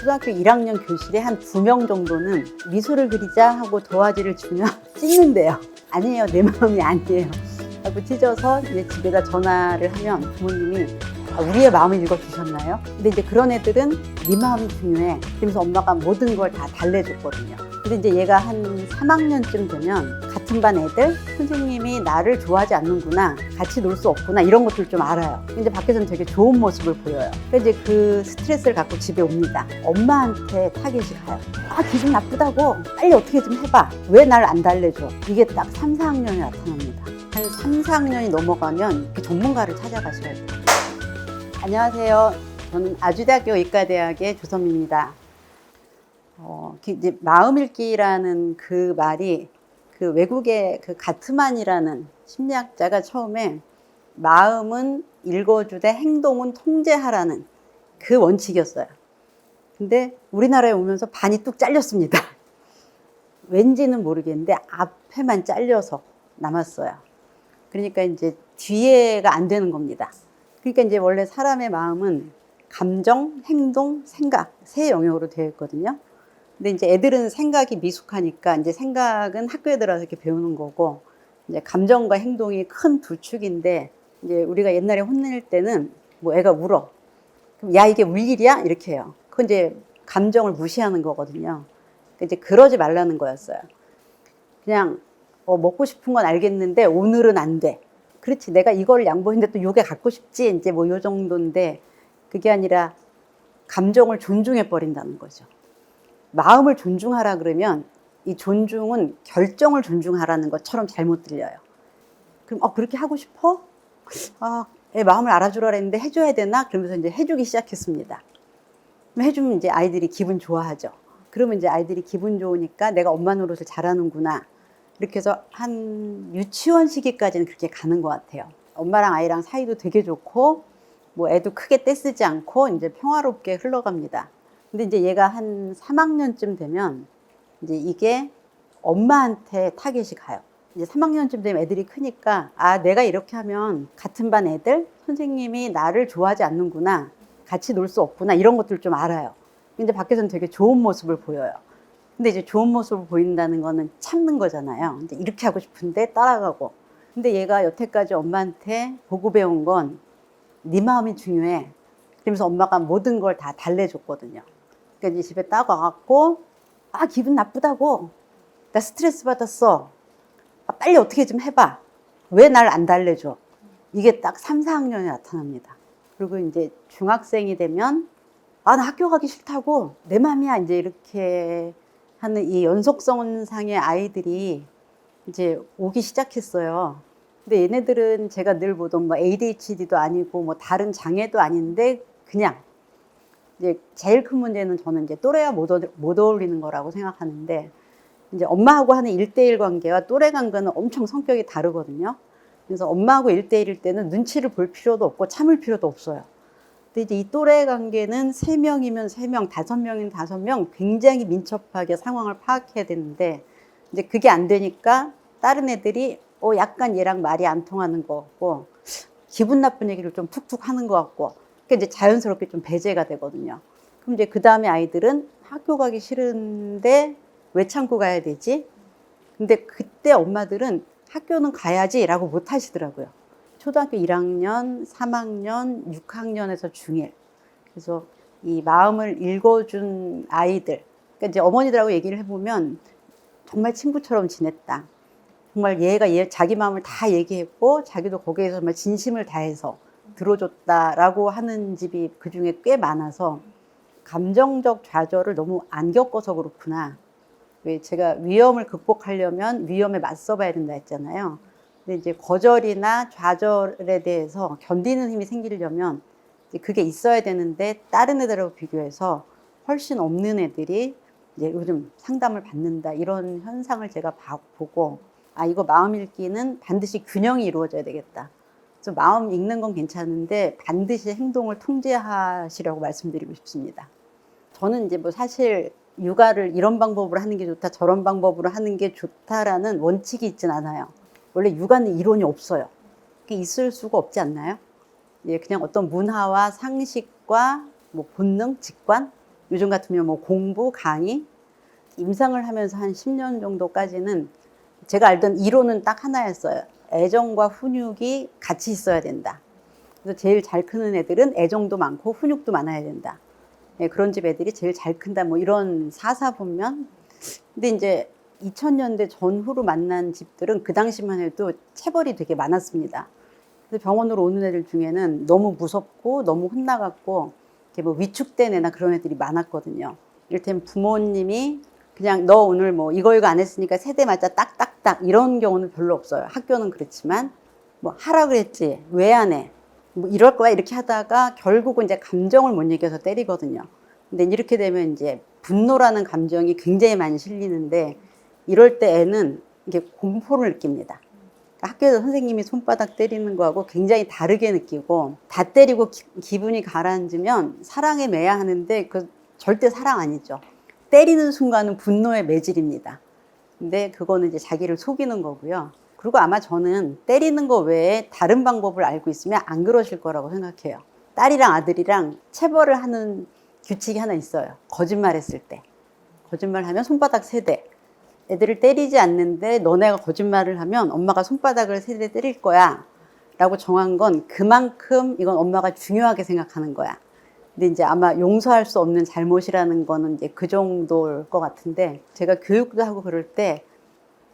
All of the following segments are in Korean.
초등학교 1학년 교실에 한 2명 정도는 미소를 그리자 하고 도화지를 주면 찢는데요. 아니에요, 내 마음이 아니에요 하고 찢어서 이제 집에다 전화를 하면 부모님이 우리의 마음을 읽어주셨나요? 근데 이제 그런 애들은 네 마음이 중요해. 그러면서 엄마가 모든 걸 다 달래줬거든요. 근데 이제 얘가 한 3학년쯤 되면 같은 반 애들, 선생님이 나를 좋아하지 않는구나, 같이 놀 수 없구나, 이런 것들 좀 알아요. 근데 밖에서는 되게 좋은 모습을 보여요. 그래서 이제 그 스트레스를 갖고 집에 옵니다. 엄마한테 타겟이 가요. 기분 나쁘다고, 빨리 어떻게 좀 해봐. 왜 날 안 달래줘? 이게 딱 3, 4학년에 나타납니다. 한 3, 4학년이 넘어가면 그 전문가를 찾아가셔야 돼요. 안녕하세요. 저는 아주대학교 의과대학의 조선미입니다. 이제 마음 읽기라는 그 말이 그 외국의 그 가트만이라는 심리학자가 처음에 마음은 읽어주되 행동은 통제하라는 그 원칙이었어요. 근데 우리나라에 오면서 반이 뚝 잘렸습니다. 왠지는 모르겠는데 앞에만 잘려서 남았어요. 그러니까 이제 뒤에가 안 되는 겁니다. 그러니까 이제 원래 사람의 마음은 감정, 행동, 생각 세 영역으로 되어 있거든요. 근데 이제 애들은 생각이 미숙하니까 이제 생각은 학교에 들어서 이렇게 배우는 거고, 이제 감정과 행동이 큰 두 축인데, 이제 우리가 옛날에 혼낼 때는 뭐 애가 울어. 그럼 야, 이게 울 일이야? 이렇게 해요. 그건 이제 감정을 무시하는 거거든요. 그러니까 이제 그러지 말라는 거였어요. 그냥 먹고 싶은 건 알겠는데 오늘은 안 돼. 그렇지, 내가 이걸 양보했는데 또 요게 갖고 싶지, 이제 뭐 요 정도인데, 그게 아니라 감정을 존중해 버린다는 거죠. 마음을 존중하라 그러면 이 존중은 결정을 존중하라는 것처럼 잘못 들려요. 그럼 그렇게 하고 싶어? 애 마음을 알아주라 그랬는데 해줘야 되나? 그러면서 이제 해주기 시작했습니다. 해주면 이제 아이들이 기분 좋아하죠. 그러면 이제 아이들이 기분 좋으니까 내가 엄마 노릇을 잘하는구나, 이렇게 해서 한 유치원 시기까지는 그렇게 가는 것 같아요. 엄마랑 아이랑 사이도 되게 좋고, 뭐 애도 크게 떼쓰지 않고 이제 평화롭게 흘러갑니다. 근데 이제 얘가 한 3학년쯤 되면 이제 이게 엄마한테 타겟이 가요. 이제 3학년쯤 되면 애들이 크니까 내가 이렇게 하면 같은 반 애들, 선생님이 나를 좋아하지 않는구나, 같이 놀 수 없구나, 이런 것들 좀 알아요. 근데 밖에서는 되게 좋은 모습을 보여요. 근데 이제 좋은 모습을 보인다는 거는 참는 거잖아요. 근데 이렇게 하고 싶은데 따라가고. 근데 얘가 여태까지 엄마한테 보고 배운 건 네 마음이 중요해. 그러면서 엄마가 모든 걸 다 달래줬거든요. 그러니까 이제 집에 딱 와갖고 기분 나쁘다고, 나 스트레스 받았어, 빨리 어떻게 좀 해봐. 왜 날 안 달래줘? 이게 딱 3, 4학년에 나타납니다. 그리고 이제 중학생이 되면 나 학교 가기 싫다고, 내 맘이야, 이제 이렇게 하는 이 연속성상의 아이들이 이제 오기 시작했어요. 근데 얘네들은 제가 늘 보던 뭐 ADHD도 아니고 뭐 다른 장애도 아닌데, 그냥 이제 제일 큰 문제는 저는 이제 또래와 못 어울리는 거라고 생각하는데, 이제 엄마하고 하는 1대1 관계와 또래 관계는 엄청 성격이 다르거든요. 그래서 엄마하고 1대1일 때는 눈치를 볼 필요도 없고 참을 필요도 없어요. 근데 이제 이 또래 관계는 3명이면 3명, 5명이면 5명 굉장히 민첩하게 상황을 파악해야 되는데, 이제 그게 안 되니까 다른 애들이 약간 얘랑 말이 안 통하는 것 같고, 기분 나쁜 얘기를 좀 툭툭 하는 것 같고, 그러니까 이제 자연스럽게 좀 배제가 되거든요. 그럼 이제 그 다음에 아이들은 학교 가기 싫은데 왜 참고 가야 되지? 근데 그때 엄마들은 학교는 가야지라고 못 하시더라고요. 초등학교 1학년, 3학년, 6학년에서 중1. 그래서 이 마음을 읽어준 아이들, 그러니까 이제 어머니들하고 얘기를 해보면 정말 친구처럼 지냈다. 정말 얘가 자기 마음을 다 얘기했고, 자기도 거기에서 정말 진심을 다해서 들어줬다라고 하는 집이 그 중에 꽤 많아서, 감정적 좌절을 너무 안 겪어서 그렇구나. 왜 제가 위험을 극복하려면 위험에 맞서 봐야 된다 했잖아요. 근데 이제 거절이나 좌절에 대해서 견디는 힘이 생기려면 그게 있어야 되는데, 다른 애들하고 비교해서 훨씬 없는 애들이 이제 요즘 상담을 받는다, 이런 현상을 제가 보고, 이거 마음 읽기는 반드시 균형이 이루어져야 되겠다. 그래서 마음 읽는 건 괜찮은데 반드시 행동을 통제하시라고 말씀드리고 싶습니다. 저는 이제 뭐 사실 육아를 이런 방법으로 하는 게 좋다, 저런 방법으로 하는 게 좋다라는 원칙이 있진 않아요. 원래 육아는 이론이 없어요. 그게 있을 수가 없지 않나요? 그냥 어떤 문화와 상식과 뭐 본능, 직관, 요즘 같으면 뭐 공부, 강의, 임상을 하면서 한 10년 정도까지는 제가 알던 이론은 딱 하나였어요. 애정과 훈육이 같이 있어야 된다. 그래서 제일 잘 크는 애들은 애정도 많고 훈육도 많아야 된다. 네, 그런 집 애들이 제일 잘 큰다. 뭐 이런 사사분면. 근데 이제 2000년대 전후로 만난 집들은 그 당시만 해도 체벌이 되게 많았습니다. 그래서 병원으로 오는 애들 중에는 너무 무섭고 너무 혼나갖고 이렇게 뭐 위축된 애나 그런 애들이 많았거든요. 이를테면 부모님이 그냥 너 오늘 뭐 이거 안 했으니까 세대 맞자 딱딱딱 이런 경우는 별로 없어요. 학교는 그렇지만 뭐 하라 그랬지 왜 안 해? 뭐 이럴 거야 이렇게 하다가 결국은 이제 감정을 못 이겨서 때리거든요. 근데 이렇게 되면 이제 분노라는 감정이 굉장히 많이 실리는데 이럴 때 애는 이게 공포를 느낍니다. 그러니까 학교에서 선생님이 손바닥 때리는 거하고 굉장히 다르게 느끼고 다 때리고 기분이 가라앉으면 사랑에 매야 하는데 그 절대 사랑 아니죠. 때리는 순간은 분노의 매질입니다. 근데 그거는 이제 자기를 속이는 거고요. 그리고 아마 저는 때리는 거 외에 다른 방법을 알고 있으면 안 그러실 거라고 생각해요. 딸이랑 아들이랑 체벌을 하는 규칙이 하나 있어요. 거짓말했을 때. 거짓말하면 손바닥 3대. 애들을 때리지 않는데 너네가 거짓말을 하면 엄마가 손바닥을 3대 때릴 거야 라고 정한 건 그만큼 이건 엄마가 중요하게 생각하는 거야. 근데 이제 아마 용서할 수 없는 잘못이라는 거는 이제 그 정도일 것 같은데 제가 교육도 하고 그럴 때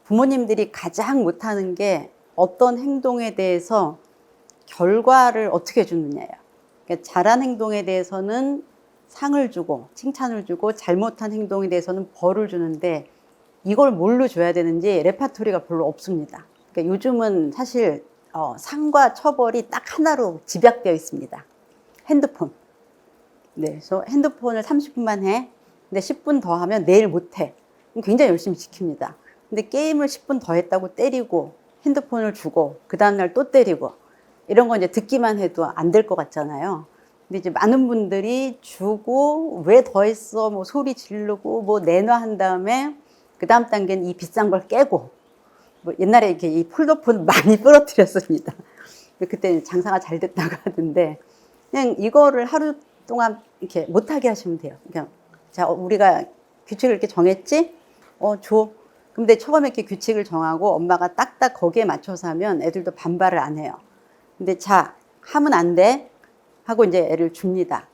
부모님들이 가장 못하는 게 어떤 행동에 대해서 결과를 어떻게 주느냐예요. 그러니까 잘한 행동에 대해서는 상을 주고 칭찬을 주고 잘못한 행동에 대해서는 벌을 주는데 이걸 뭘로 줘야 되는지 레파토리가 별로 없습니다. 그러니까 요즘은 사실 상과 처벌이 딱 하나로 집약되어 있습니다. 핸드폰. 네, 그래서 핸드폰을 30분만 해. 근데 10분 더 하면 내일 못 해. 굉장히 열심히 지킵니다. 근데 게임을 10분 더 했다고 때리고 핸드폰을 주고 그 다음날 또 때리고 이런 거 이제 듣기만 해도 안 될 것 같잖아요. 근데 이제 많은 분들이 주고 왜 더 했어? 뭐 소리 지르고 뭐 내놔 한 다음에 그 다음 단계는 이 비싼 걸 깨고 뭐 옛날에 이렇게 이 폴더폰 많이 부러뜨렸습니다. 그때 장사가 잘 됐다고 하던데 그냥 이거를 하루 동안 이렇게 못하게 하시면 돼요. 그냥 자 우리가 규칙을 이렇게 정했지? 줘. 근데 처음에 이렇게 규칙을 정하고 엄마가 딱딱 거기에 맞춰서 하면 애들도 반발을 안 해요. 근데 자 하면 안 돼 하고 이제 애를 줍니다.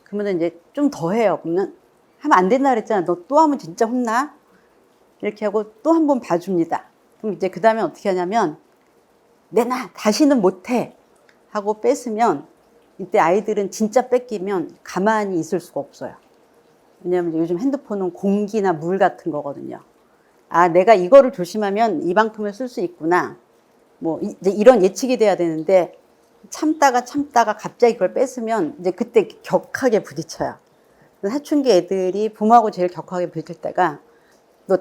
그러면 이제 좀 더 해요. 그러면 하면 안 된다 그랬잖아. 너 또 하면 진짜 혼나. 이렇게 하고 또 한 번 봐줍니다. 그럼 이제 그 다음에 어떻게 하냐면 내놔 다시는 못해 하고 뺏으면 이때 아이들은 진짜 뺏기면 가만히 있을 수가 없어요. 왜냐하면 요즘 핸드폰은 공기나 물 같은 거거든요. 아, 내가 이거를 조심하면 이만큼을 쓸 수 있구나. 뭐 이제 이런 예측이 돼야 되는데 참다가 갑자기 그걸 뺏으면 이제 그때 격하게 부딪혀요. 사춘기 애들이 부모하고 제일 격하게 부딪힐 때가 너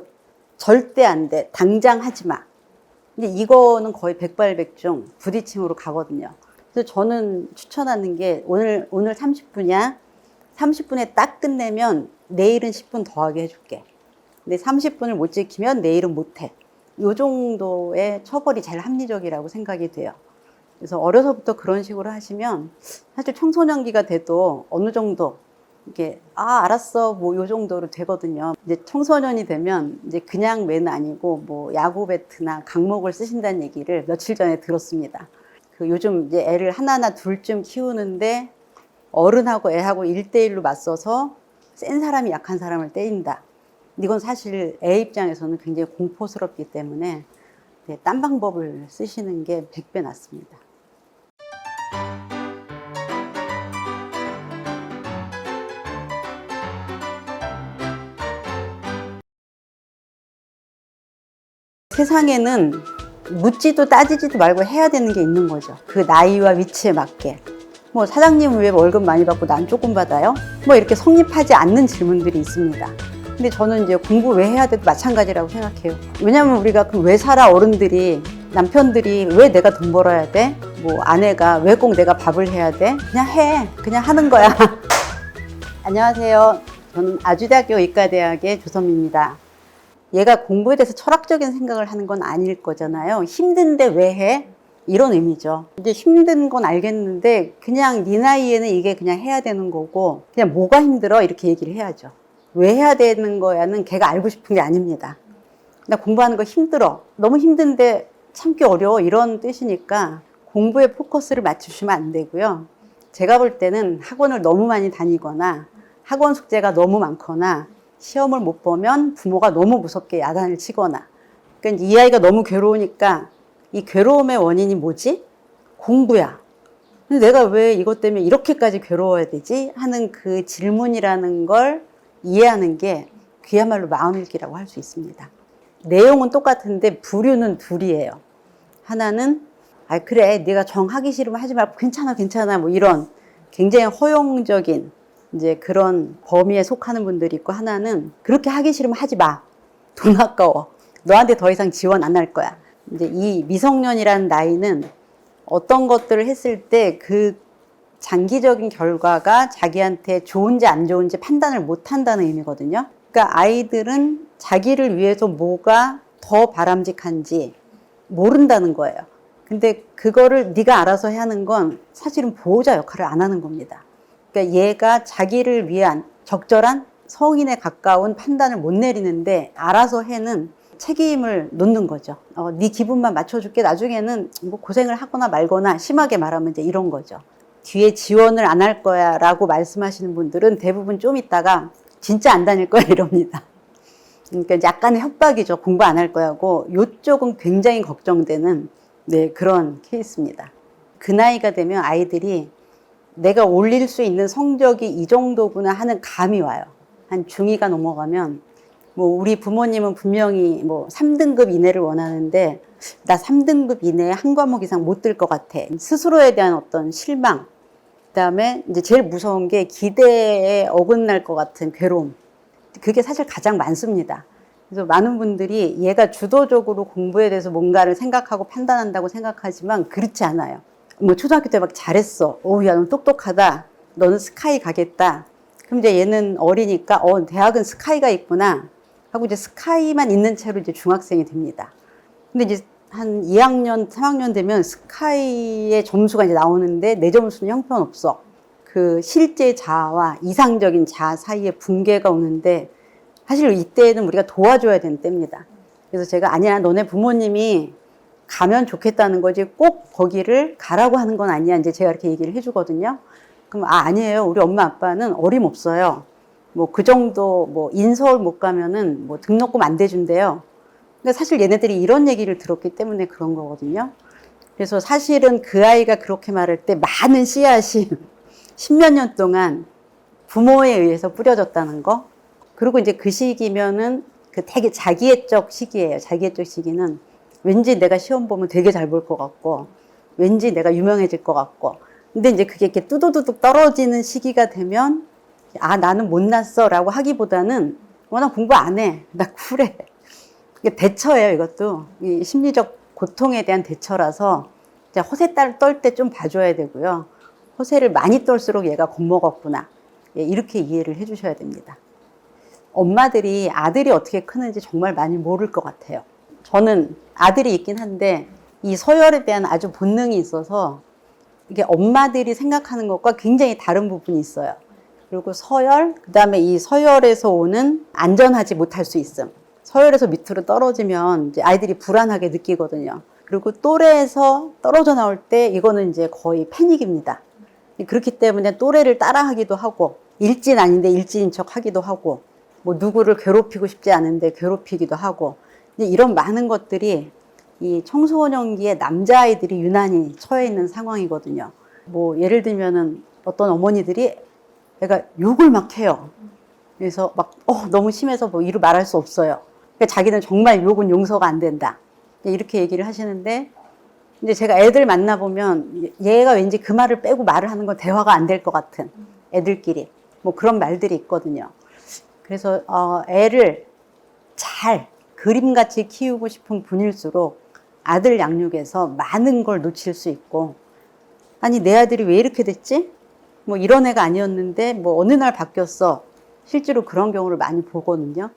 절대 안 돼. 당장 하지 마. 근데 이거는 거의 백발백중 부딪힘으로 가거든요. 그래서 저는 추천하는 게 오늘 30분이야. 30분에 딱 끝내면 내일은 10분 더하게 해줄게. 근데 30분을 못 지키면 내일은 못 해. 이 정도의 처벌이 제일 합리적이라고 생각이 돼요. 그래서 어려서부터 그런 식으로 하시면 사실 청소년기가 돼도 어느 정도 이게 알았어 뭐 요 정도로 되거든요. 이제 청소년이 되면 이제 그냥 매는 아니고 뭐 야구 배트나 강목을 쓰신다는 얘기를 며칠 전에 들었습니다. 그 요즘 이제 애를 하나나 둘쯤 키우는데 어른하고 애하고 1대1로 맞서서 센 사람이 약한 사람을 때린다. 이건 사실 애 입장에서는 굉장히 공포스럽기 때문에 딴 방법을 쓰시는 게 100배 낫습니다. 세상에는 묻지도 따지지도 말고 해야 되는 게 있는 거죠. 그 나이와 위치에 맞게. 뭐 사장님은 왜 월급 많이 받고 난 조금 받아요? 뭐 이렇게 성립하지 않는 질문들이 있습니다. 근데 저는 이제 공부 왜 해야 돼도 마찬가지라고 생각해요. 왜냐면 우리가 그럼 왜 살아? 어른들이, 남편들이 왜 내가 돈 벌어야 돼? 뭐 아내가 왜 꼭 내가 밥을 해야 돼? 그냥 해. 그냥 하는 거야. 안녕하세요. 저는 아주대학교 의과대학의 조선미입니다. 얘가 공부에 대해서 철학적인 생각을 하는 건 아닐 거잖아요. 힘든데 왜 해? 이런 의미죠. 이제 힘든 건 알겠는데 그냥 네 나이에는 이게 그냥 해야 되는 거고 그냥 뭐가 힘들어? 이렇게 얘기를 해야죠. 왜 해야 되는 거야는 걔가 알고 싶은 게 아닙니다. 나 공부하는 거 힘들어. 너무 힘든데 참기 어려워. 이런 뜻이니까 공부에 포커스를 맞추시면 안 되고요. 제가 볼 때는 학원을 너무 많이 다니거나 학원 숙제가 너무 많거나 시험을 못 보면 부모가 너무 무섭게 야단을 치거나 그러니까 이 아이가 너무 괴로우니까 이 괴로움의 원인이 뭐지? 공부야. 근데 내가 왜 이것 때문에 이렇게까지 괴로워야 되지? 하는 그 질문이라는 걸 이해하는 게 그야말로 마음읽기라고 할 수 있습니다. 내용은 똑같은데 부류는 둘이에요. 하나는 아 그래 네가 정하기 싫으면 하지 말고 괜찮아 뭐 이런 굉장히 허용적인 이제 그런 범위에 속하는 분들이 있고 하나는 그렇게 하기 싫으면 하지 마. 돈 아까워. 너한테 더 이상 지원 안 할 거야. 이제 이 미성년이라는 나이는 어떤 것들을 했을 때 그 장기적인 결과가 자기한테 좋은지 안 좋은지 판단을 못 한다는 의미거든요. 그러니까 아이들은 자기를 위해서 뭐가 더 바람직한지 모른다는 거예요. 근데 그거를 네가 알아서 해야 하는 건 사실은 보호자 역할을 안 하는 겁니다. 그러니까 얘가 자기를 위한 적절한 성인에 가까운 판단을 못 내리는데 알아서 해는 책임을 놓는 거죠. 네 기분만 맞춰줄게. 나중에는 뭐 고생을 하거나 말거나 심하게 말하면 이제 이런 거죠. 뒤에 지원을 안 할 거야 라고 말씀하시는 분들은 대부분 좀 있다가 진짜 안 다닐 거야 이럽니다. 그러니까 약간의 협박이죠. 공부 안 할 거야고 이쪽은 굉장히 걱정되는 네, 그런 케이스입니다. 그 나이가 되면 아이들이 내가 올릴 수 있는 성적이 이 정도구나 하는 감이 와요. 한 중2가 넘어가면 뭐 우리 부모님은 분명히 뭐 3등급 이내를 원하는데 나 3등급 이내에 한 과목 이상 못 들 것 같아. 스스로에 대한 어떤 실망. 그다음에 이제 제일 무서운 게 기대에 어긋날 것 같은 괴로움. 그게 사실 가장 많습니다. 그래서 많은 분들이 얘가 주도적으로 공부에 대해서 뭔가를 생각하고 판단한다고 생각하지만 그렇지 않아요. 뭐 초등학교 때 막 잘했어. 야, 너 똑똑하다. 너는 스카이 가겠다. 그럼 이제 얘는 어리니까 대학은 스카이가 있구나 하고 이제 스카이만 있는 채로 이제 중학생이 됩니다. 근데 이제 한 2학년, 3학년 되면 스카이의 점수가 이제 나오는데 내 점수는 형편없어. 그 실제 자아와 이상적인 자아 사이에 붕괴가 오는데 사실 이때는 우리가 도와줘야 되는 때입니다. 그래서 제가 아니야, 너네 부모님이 가면 좋겠다는 거지 꼭 거기를 가라고 하는 건 아니야. 이제 제가 이렇게 얘기를 해주거든요. 그럼 아니에요. 우리 엄마 아빠는 어림없어요. 뭐 그 정도 뭐 인서울 못 가면은 뭐 등록금 안 대준대요. 근데 사실 얘네들이 이런 얘기를 들었기 때문에 그런 거거든요. 그래서 사실은 그 아이가 그렇게 말할 때 많은 씨앗이 10몇 년 동안 부모에 의해서 뿌려졌다는 거. 그리고 이제 그 시기면은 그 되게 자기애적 시기예요. 자기애적 시기는 왠지 내가 시험 보면 되게 잘 볼 것 같고, 왠지 내가 유명해질 것 같고. 근데 이제 그게 이렇게 뚜두두둑 떨어지는 시기가 되면, 아, 나는 못났어 라고 하기보다는, 나 공부 안 해. 나 쿨해. 이게 대처예요, 이것도. 이 심리적 고통에 대한 대처라서, 허세 떨 때 좀 봐줘야 되고요. 허세를 많이 떨수록 얘가 겁먹었구나. 이렇게 이해를 해주셔야 됩니다. 엄마들이 아들이 어떻게 크는지 정말 많이 모를 것 같아요. 저는 아들이 있긴 한데 이 서열에 대한 아주 본능이 있어서 이게 엄마들이 생각하는 것과 굉장히 다른 부분이 있어요. 그리고 서열, 그 다음에 이 서열에서 오는 안전하지 못할 수 있음. 서열에서 밑으로 떨어지면 이제 아이들이 불안하게 느끼거든요. 그리고 또래에서 떨어져 나올 때 이거는 이제 거의 패닉입니다. 그렇기 때문에 또래를 따라하기도 하고 일진 아닌데 일진인 척 하기도 하고 뭐 누구를 괴롭히고 싶지 않은데 괴롭히기도 하고 이런 많은 것들이 이 청소년기에 남자아이들이 유난히 처해 있는 상황이거든요. 뭐 예를 들면은 어떤 어머니들이 애가 욕을 막 해요. 그래서 막 너무 심해서 뭐 이루 말할 수 없어요. 그러니까 자기는 정말 욕은 용서가 안 된다. 이렇게 얘기를 하시는데 이제 제가 애들 만나보면 얘가 왠지 그 말을 빼고 말을 하는 건 대화가 안 될 것 같은 애들끼리 뭐 그런 말들이 있거든요. 그래서 애를 잘 그림같이 키우고 싶은 분일수록 아들 양육에서 많은 걸 놓칠 수 있고 아니 내 아들이 왜 이렇게 됐지? 뭐 이런 애가 아니었는데 뭐 어느 날 바뀌었어. 실제로 그런 경우를 많이 보거든요.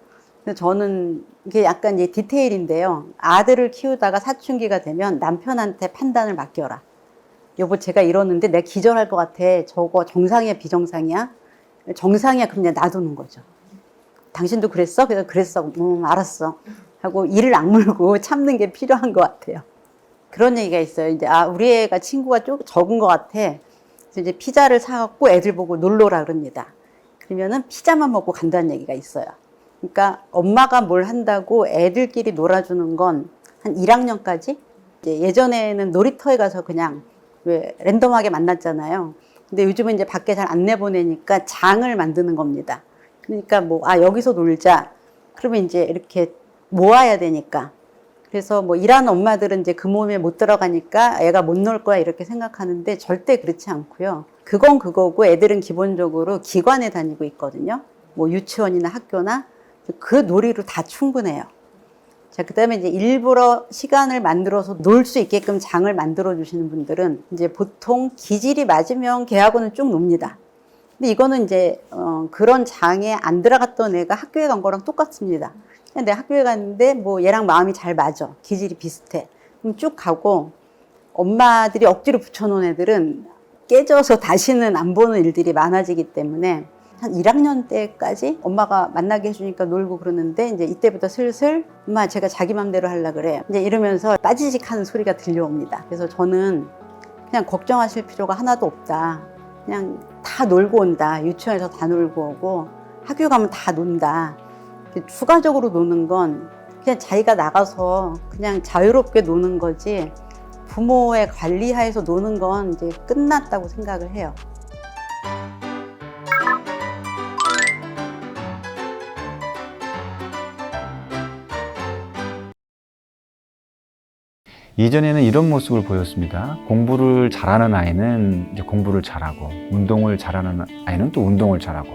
근데 저는 이게 약간 이제 디테일인데요. 아들을 키우다가 사춘기가 되면 남편한테 판단을 맡겨라. 여보, 제가 이러는데 내가 기절할 것 같아. 저거 정상이야, 비정상이야? 정상이야, 그럼 그냥 놔두는 거죠. 당신도 그랬어? 그래서 그랬어. 알았어. 하고 이를 악물고 참는 게 필요한 것 같아요. 그런 얘기가 있어요. 이제, 우리 애가 친구가 좀 적은 것 같아. 그래서 이제 피자를 사갖고 애들 보고 놀러라 그럽니다. 그러면은 피자만 먹고 간다는 얘기가 있어요. 그러니까 엄마가 뭘 한다고 애들끼리 놀아주는 건 한 1학년까지? 이제 예전에는 놀이터에 가서 그냥 왜 랜덤하게 만났잖아요. 근데 요즘은 이제 밖에 잘 안 내보내니까 장을 만드는 겁니다. 그러니까 뭐, 여기서 놀자. 그러면 이제 이렇게 모아야 되니까. 그래서 뭐 일하는 엄마들은 이제 그 몸에 못 들어가니까 애가 못 놀 거야 이렇게 생각하는데 절대 그렇지 않고요. 그건 그거고 애들은 기본적으로 기관에 다니고 있거든요. 뭐 유치원이나 학교나 그 놀이로 다 충분해요. 자, 그 다음에 이제 일부러 시간을 만들어서 놀 수 있게끔 장을 만들어 주시는 분들은 이제 보통 기질이 맞으면 걔하고는 쭉 놉니다. 근데 이거는 이제, 그런 장에 안 들어갔던 애가 학교에 간 거랑 똑같습니다. 그냥 내가 학교에 갔는데 뭐 얘랑 마음이 잘 맞아. 기질이 비슷해. 그럼 쭉 가고 엄마들이 억지로 붙여놓은 애들은 깨져서 다시는 안 보는 일들이 많아지기 때문에 한 1학년 때까지 엄마가 만나게 해주니까 놀고 그러는데 이제 이때부터 슬슬 엄마 제가 자기 맘대로 하려 그래. 이제 이러면서 빠지직 하는 소리가 들려옵니다. 그래서 저는 그냥 걱정하실 필요가 하나도 없다. 그냥 다 놀고 온다. 유치원에서 다 놀고 오고 학교 가면 다 논다. 추가적으로 노는 건 그냥 자기가 나가서 그냥 자유롭게 노는 거지 부모의 관리하에서 노는 건 이제 끝났다고 생각을 해요. 이전에는 이런 모습을 보였습니다. 공부를 잘하는 아이는 이제 공부를 잘하고, 운동을 잘하는 아이는 또 운동을 잘하고.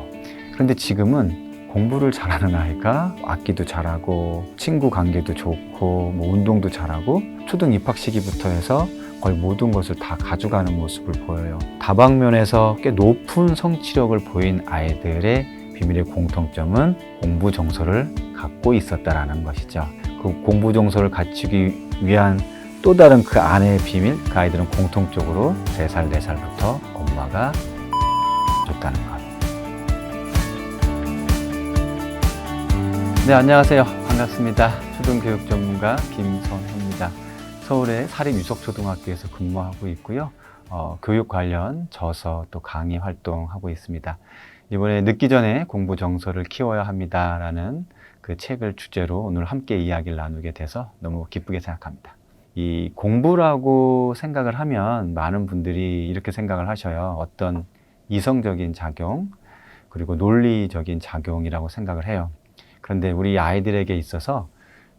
그런데 지금은 공부를 잘하는 아이가 악기도 잘하고, 친구 관계도 좋고, 뭐 운동도 잘하고, 초등 입학 시기부터 해서 거의 모든 것을 다 가져가는 모습을 보여요. 다방면에서 꽤 높은 성취력을 보인 아이들의 비밀의 공통점은 공부 정서를 갖고 있었다라는 것이죠. 그 공부 정서를 갖추기 위한 또 다른 그 안의 비밀, 그 아이들은 공통적으로 3살, 4살부터 엄마가 줬다는 것. 네, 안녕하세요. 반갑습니다. 초등교육 전문가 김선혜입니다. 서울의 사립유석초등학교에서 근무하고 있고요. 교육 관련 저서 또 강의 활동하고 있습니다. 이번에 늦기 전에 공부 정서를 키워야 합니다라는 그 책을 주제로 오늘 함께 이야기를 나누게 돼서 너무 기쁘게 생각합니다. 이 공부라고 생각을 하면 많은 분들이 이렇게 생각을 하셔요. 어떤 이성적인 작용, 그리고 논리적인 작용이라고 생각을 해요. 그런데 우리 아이들에게 있어서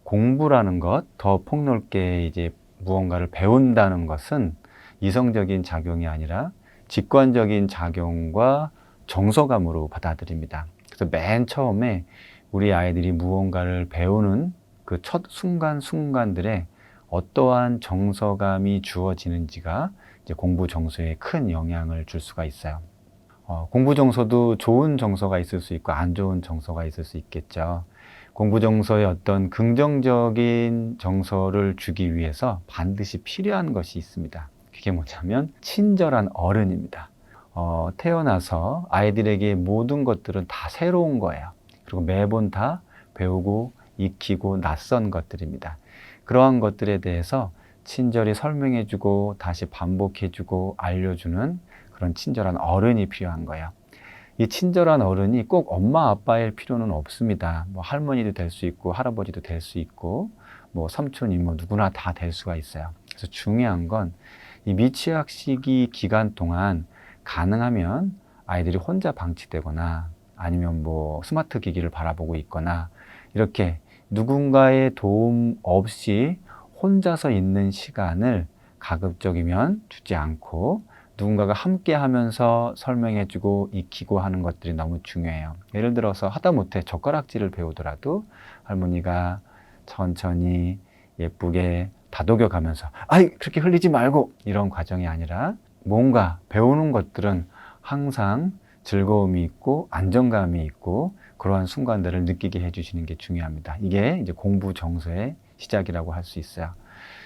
공부라는 것, 더 폭넓게 이제 무언가를 배운다는 것은 이성적인 작용이 아니라 직관적인 작용과 정서감으로 받아들입니다. 그래서 맨 처음에 우리 아이들이 무언가를 배우는 그 첫 순간순간들에 어떠한 정서감이 주어지는지가 이제 공부 정서에 큰 영향을 줄 수가 있어요. 공부 정서도 좋은 정서가 있을 수 있고 안 좋은 정서가 있을 수 있겠죠. 공부 정서에 어떤 긍정적인 정서를 주기 위해서 반드시 필요한 것이 있습니다. 그게 뭐냐면 친절한 어른입니다. 태어나서 아이들에게 모든 것들은 다 새로운 거예요. 그리고 매번 다 배우고 익히고 낯선 것들입니다. 그러한 것들에 대해서 친절히 설명해주고 다시 반복해주고 알려주는 그런 친절한 어른이 필요한 거예요. 이 친절한 어른이 꼭 엄마 아빠일 필요는 없습니다. 뭐 할머니도 될 수 있고 할아버지도 될 수 있고 뭐 삼촌 이모 누구나 다 될 수가 있어요. 그래서 중요한 건 이 미취학 시기 기간 동안 가능하면 아이들이 혼자 방치되거나 아니면 뭐 스마트 기기를 바라보고 있거나 이렇게 누군가의 도움 없이 혼자서 있는 시간을 가급적이면 주지 않고 누군가가 함께 하면서 설명해주고 익히고 하는 것들이 너무 중요해요. 예를 들어서 하다못해 젓가락질을 배우더라도 할머니가 천천히 예쁘게 다독여 가면서 아이 그렇게 흘리지 말고 이런 과정이 아니라 뭔가 배우는 것들은 항상 즐거움이 있고 안정감이 있고 그러한 순간들을 느끼게 해주시는 게 중요합니다. 이게 이제 공부 정서의 시작이라고 할 수 있어요.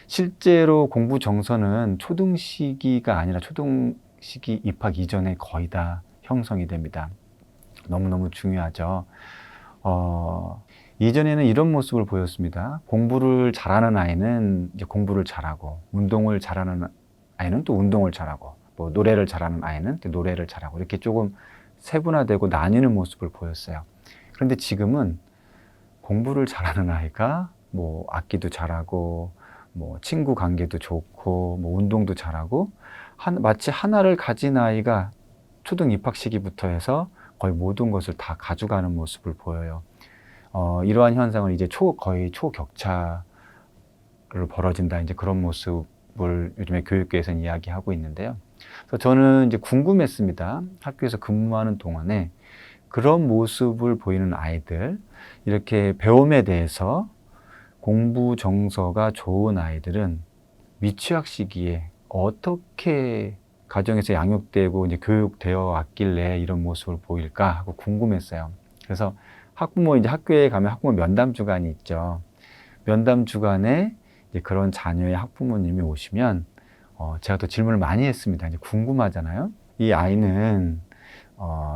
실제로 공부 정서는 초등 시기가 아니라 초등 시기 입학 이전에 거의 다 형성이 됩니다. 너무너무 중요하죠. 이전에는 이런 모습을 보였습니다. 공부를 잘하는 아이는 이제 공부를 잘하고, 운동을 잘하는 아이는 또 운동을 잘하고, 뭐 노래를 잘하는 아이는 또 노래를 잘하고, 이렇게 조금 세분화되고 나뉘는 모습을 보였어요. 그런데 지금은 공부를 잘하는 아이가 뭐 악기도 잘하고, 뭐 친구 관계도 좋고, 뭐 운동도 잘하고, 마치 하나를 가진 아이가 초등 입학 시기부터 해서 거의 모든 것을 다 가져가는 모습을 보여요. 이러한 현상은 이제 거의 초격차로 벌어진다, 이제 그런 모습을 요즘에 교육계에서는 이야기하고 있는데요. 그래서 저는 이제 궁금했습니다. 학교에서 근무하는 동안에 그런 모습을 보이는 아이들, 이렇게 배움에 대해서 공부 정서가 좋은 아이들은 미취학 시기에 어떻게 가정에서 양육되고 이제 교육되어 왔길래 이런 모습을 보일까 하고 궁금했어요. 그래서 이제 학교에 가면 학부모 면담 주간이 있죠. 면담 주간에 이제 그런 자녀의 학부모님이 오시면 제가 또 질문을 많이 했습니다. 이제 궁금하잖아요. 이 아이는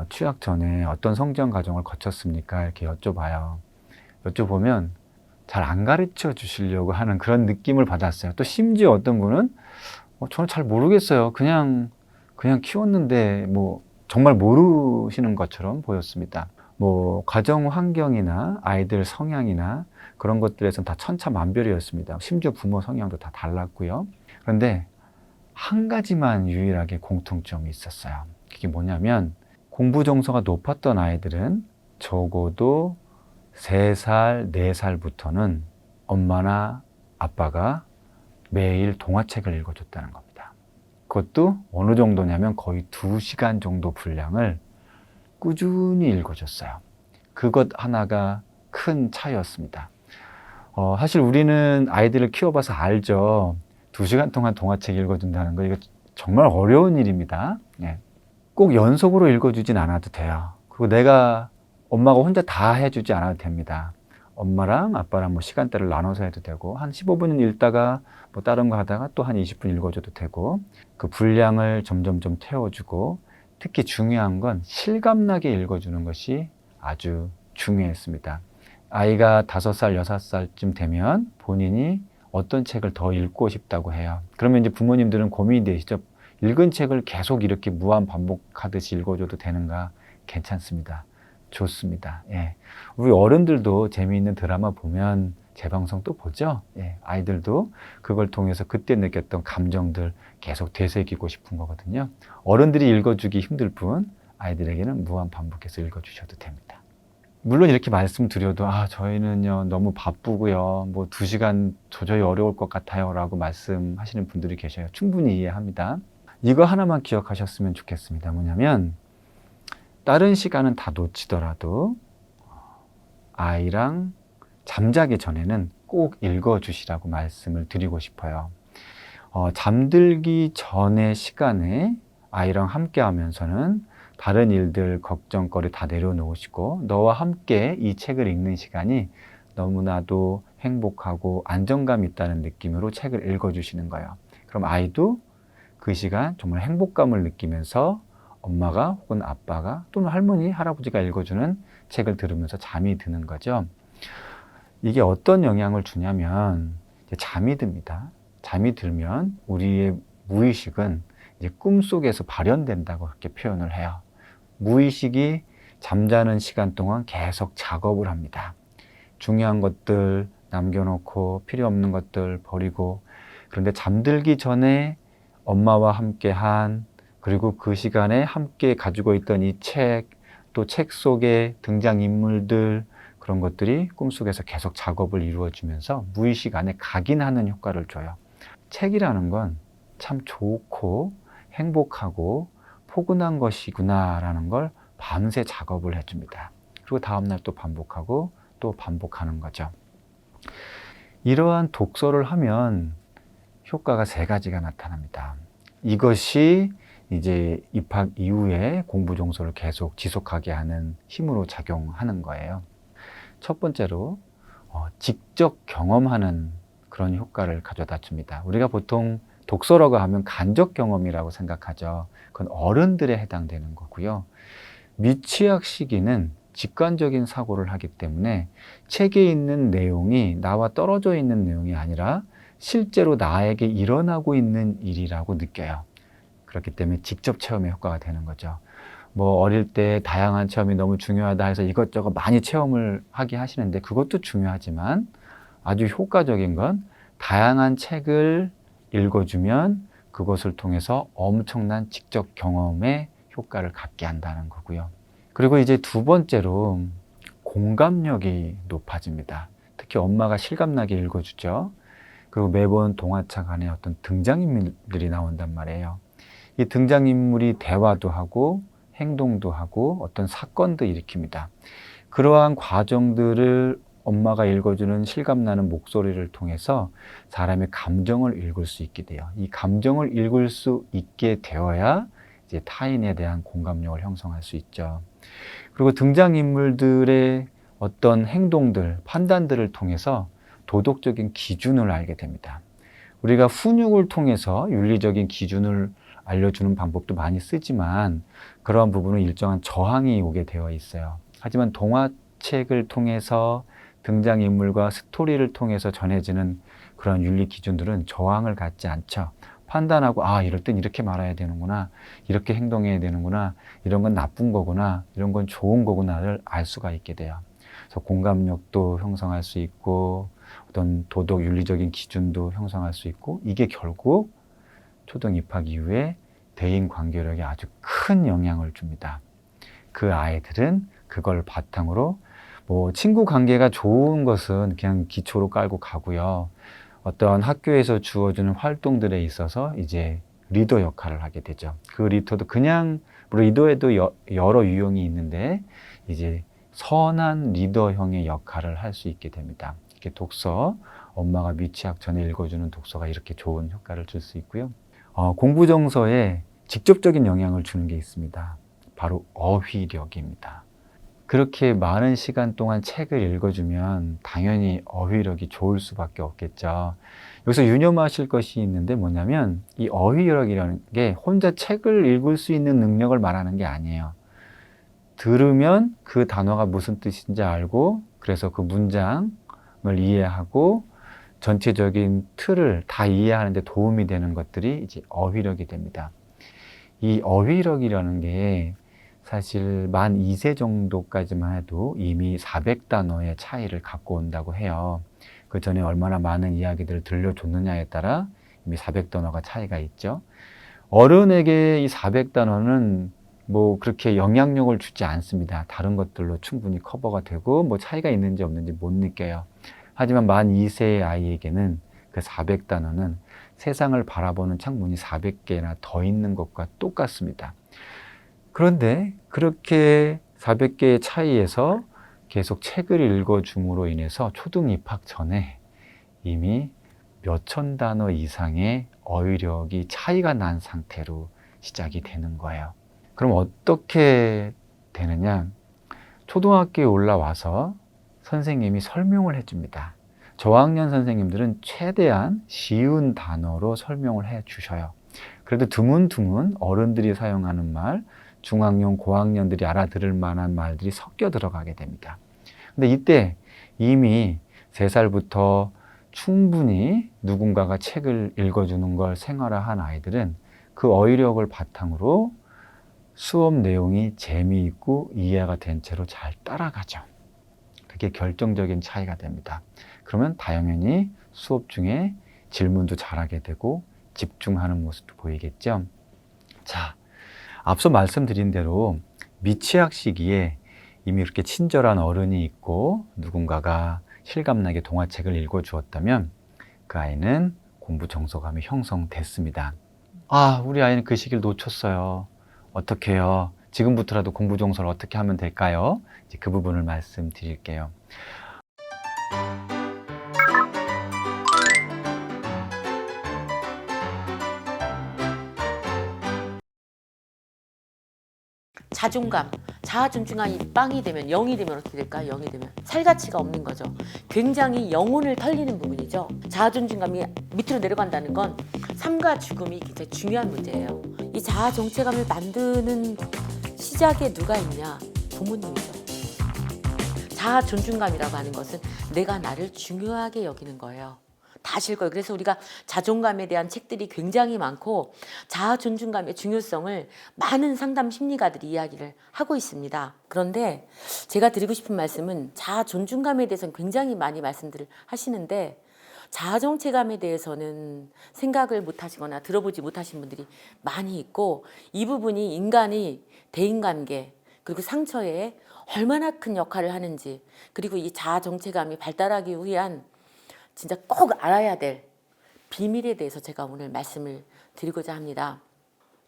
취학 전에 어떤 성장 과정을 거쳤습니까? 이렇게 여쭤봐요. 여쭤보면 잘 안 가르쳐 주시려고 하는 그런 느낌을 받았어요. 또 심지어 어떤 분은 저는 잘 모르겠어요. 그냥 키웠는데 뭐 정말 모르시는 것처럼 보였습니다. 뭐 가정 환경이나 아이들 성향이나 그런 것들에선 다 천차만별이었습니다. 심지어 부모 성향도 다 달랐고요. 그런데 한 가지만 유일하게 공통점이 있었어요. 그게 뭐냐면 공부 정서가 높았던 아이들은 적어도 3살, 4살부터는 엄마나 아빠가 매일 동화책을 읽어줬다는 겁니다. 그것도 어느 정도냐면 거의 2시간 정도 분량을 꾸준히 읽어줬어요. 그것 하나가 큰 차이였습니다. 사실 우리는 아이들을 키워봐서 알죠. 2시간 동안 동화책 읽어준다는 거, 이거 정말 어려운 일입니다. 네. 꼭 연속으로 읽어주진 않아도 돼요. 그리고 엄마가 혼자 다 해주지 않아도 됩니다. 엄마랑 아빠랑 뭐 시간대를 나눠서 해도 되고, 한 15분 읽다가 뭐 다른 거 하다가 또 한 20분 읽어줘도 되고, 그 분량을 점점 좀 태워주고, 특히 중요한 건 실감나게 읽어주는 것이 아주 중요했습니다. 아이가 5살, 6살쯤 되면 본인이 어떤 책을 더 읽고 싶다고 해요. 그러면 이제 부모님들은 고민이 되시죠. 읽은 책을 계속 이렇게 무한 반복하듯이 읽어줘도 되는가? 괜찮습니다. 좋습니다. 예. 우리 어른들도 재미있는 드라마 보면 재방송 또 보죠. 예. 아이들도 그걸 통해서 그때 느꼈던 감정들 계속 되새기고 싶은 거거든요. 어른들이 읽어주기 힘들 뿐 아이들에게는 무한 반복해서 읽어주셔도 됩니다. 물론 이렇게 말씀드려도 저희는요 너무 바쁘고요, 뭐 2시간 도저히 어려울 것 같아요 라고 말씀하시는 분들이 계셔요. 충분히 이해합니다. 이거 하나만 기억하셨으면 좋겠습니다. 뭐냐면 다른 시간은 다 놓치더라도 아이랑 잠자기 전에는 꼭 읽어주시라고 말씀을 드리고 싶어요. 잠들기 전의 시간에 아이랑 함께 하면서는 다른 일들, 걱정거리 다 내려놓으시고 너와 함께 이 책을 읽는 시간이 너무나도 행복하고 안정감 있다는 느낌으로 책을 읽어주시는 거예요. 그럼 아이도 그 시간 정말 행복감을 느끼면서 엄마가 혹은 아빠가 또는 할머니, 할아버지가 읽어주는 책을 들으면서 잠이 드는 거죠. 이게 어떤 영향을 주냐면 이제 잠이 듭니다. 잠이 들면 우리의 무의식은 이제 꿈속에서 발현된다고 그렇게 표현을 해요. 무의식이 잠자는 시간 동안 계속 작업을 합니다. 중요한 것들 남겨놓고 필요 없는 것들 버리고, 그런데 잠들기 전에 엄마와 함께한, 그리고 그 시간에 함께 가지고 있던 이 책, 또 책 속의 등장인물들, 그런 것들이 꿈속에서 계속 작업을 이루어주면서 무의식 안에 각인하는 효과를 줘요. 책이라는 건 참 좋고 행복하고 포근한 것이구나라는 걸 밤새 작업을 해줍니다. 그리고 다음날 또 반복하고 또 반복하는 거죠. 이러한 독서를 하면 효과가 3가지가 나타납니다. 이것이 이제 입학 이후에 공부 정서를 계속 지속하게 하는 힘으로 작용하는 거예요. 첫 번째로 직접 경험하는 그런 효과를 가져다 줍니다. 우리가 보통 독서라고 하면 간접 경험이라고 생각하죠. 그건 어른들에 해당되는 거고요. 미취학 시기는 직관적인 사고를 하기 때문에 책에 있는 내용이 나와 떨어져 있는 내용이 아니라 실제로 나에게 일어나고 있는 일이라고 느껴요. 그렇기 때문에 직접 체험의 효과가 되는 거죠. 뭐 어릴 때 다양한 체험이 너무 중요하다 해서 이것저것 많이 체험을 하게 하시는데 그것도 중요하지만 아주 효과적인 건 다양한 책을 읽어주면 그것을 통해서 엄청난 직접 경험의 효과를 갖게 한다는 거고요. 그리고 이제 두 번째로 공감력이 높아집니다. 특히 엄마가 실감나게 읽어주죠. 그리고 매번 동화책 안에 어떤 등장인물들이 나온단 말이에요. 이 등장인물이 대화도 하고 행동도 하고 어떤 사건도 일으킵니다. 그러한 과정들을 엄마가 읽어주는 실감나는 목소리를 통해서 사람의 감정을 읽을 수 있게 돼요. 이 감정을 읽을 수 있게 되어야 이제 타인에 대한 공감력을 형성할 수 있죠. 그리고 등장인물들의 어떤 행동들, 판단들을 통해서 도덕적인 기준을 알게 됩니다. 우리가 훈육을 통해서 윤리적인 기준을 알려주는 방법도 많이 쓰지만 그런 부분은 일정한 저항이 오게 되어 있어요. 하지만 동화책을 통해서 등장인물과 스토리를 통해서 전해지는 그런 윤리 기준들은 저항을 갖지 않죠. 판단하고 이럴 땐 이렇게 말해야 되는구나, 이렇게 행동해야 되는구나, 이런 건 나쁜 거구나, 이런 건 좋은 거구나를 알 수가 있게 돼요. 그래서 공감력도 형성할 수 있고 어떤 도덕 윤리적인 기준도 형성할 수 있고 이게 결국 초등 입학 이후에 대인 관계력에 아주 큰 영향을 줍니다. 그 아이들은 그걸 바탕으로 뭐 친구 관계가 좋은 것은 그냥 기초로 깔고 가고요. 어떤 학교에서 주어지는 활동들에 있어서 이제 리더 역할을 하게 되죠. 그 리더도 그냥 리더에도 여러 유형이 있는데 이제 선한 리더형의 역할을 할 수 있게 됩니다. 이렇게 독서, 엄마가 미취학 전에 읽어주는 독서가 이렇게 좋은 효과를 줄 수 있고요. 공부 정서에 직접적인 영향을 주는 게 있습니다. 바로 어휘력입니다. 그렇게 많은 시간 동안 책을 읽어주면 당연히 어휘력이 좋을 수밖에 없겠죠. 여기서 유념하실 것이 있는데 뭐냐면 이 어휘력이라는 게 혼자 책을 읽을 수 있는 능력을 말하는 게 아니에요. 들으면 그 단어가 무슨 뜻인지 알고 그래서 그 문장을 이해하고 전체적인 틀을 다 이해하는 데 도움이 되는 것들이 이제 어휘력이 됩니다. 이 어휘력이라는 게 사실 만 2세 정도까지만 해도 이미 400단어의 차이를 갖고 온다고 해요. 그 전에 얼마나 많은 이야기들을 들려줬느냐에 따라 이미 400단어가 차이가 있죠. 어른에게 이 400단어는 뭐 그렇게 영향력을 주지 않습니다. 다른 것들로 충분히 커버가 되고 뭐 차이가 있는지 없는지 못 느껴요. 하지만 만 2세의 아이에게는 그 400단어는 세상을 바라보는 창문이 400개나 더 있는 것과 똑같습니다. 그런데 그렇게 400개의 차이에서 계속 책을 읽어줌으로 인해서 초등 입학 전에 이미 몇천 단어 이상의 어휘력이 차이가 난 상태로 시작이 되는 거예요. 그럼 어떻게 되느냐? 초등학교에 올라와서 선생님이 설명을 해줍니다. 저학년 선생님들은 최대한 쉬운 단어로 설명을 해 주셔요. 그래도 드문드문 어른들이 사용하는 말, 중학년, 고학년들이 알아들을 만한 말들이 섞여 들어가게 됩니다. 근데 이때 이미 3살부터 충분히 누군가가 책을 읽어주는 걸 생활화한 아이들은 그 어휘력을 바탕으로 수업 내용이 재미있고 이해가 된 채로 잘 따라가죠. 그게 결정적인 차이가 됩니다. 그러면 당연히 수업 중에 질문도 잘하게 되고 집중하는 모습도 보이겠죠. 자, 앞서 말씀드린 대로 미취학 시기에 이미 이렇게 친절한 어른이 있고 누군가가 실감나게 동화책을 읽어주었다면 그 아이는 공부 정서감이 형성됐습니다. 우리 아이는 그 시기를 놓쳤어요. 어떻게 해요? 지금부터라도 공부 정서를 어떻게 하면 될까요? 이제 그 부분을 말씀드릴게요. 자존감, 자아 존중감이 빵이 되면 0이 되면 어떻게 될까요? 0이 되면 살 가치가 없는 거죠. 굉장히 영혼을 털리는 부분이죠. 자아 존중감이 밑으로 내려간다는 건 삶과 죽음이 굉장히 중요한 문제예요. 이 자아 정체감을 만드는 시작에 누가 있냐? 부모님이죠. 자아 존중감이라고 하는 것은 내가 나를 중요하게 여기는 거예요. 다 아실 거예요. 그래서 우리가 자존감에 대한 책들이 굉장히 많고 자아 존중감의 중요성을 많은 상담 심리가들이 이야기를 하고 있습니다. 그런데 제가 드리고 싶은 말씀은 자아 존중감에 대해서는 굉장히 많이 말씀들을 하시는데 자아 정체감에 대해서는 생각을 못 하시거나 들어보지 못하신 분들이 많이 있고 이 부분이 인간이 대인관계 그리고 상처에 얼마나 큰 역할을 하는지 그리고 이 자아 정체감이 발달하기 위한 진짜 꼭 알아야 될 비밀에 대해서 제가 오늘 말씀을 드리고자 합니다.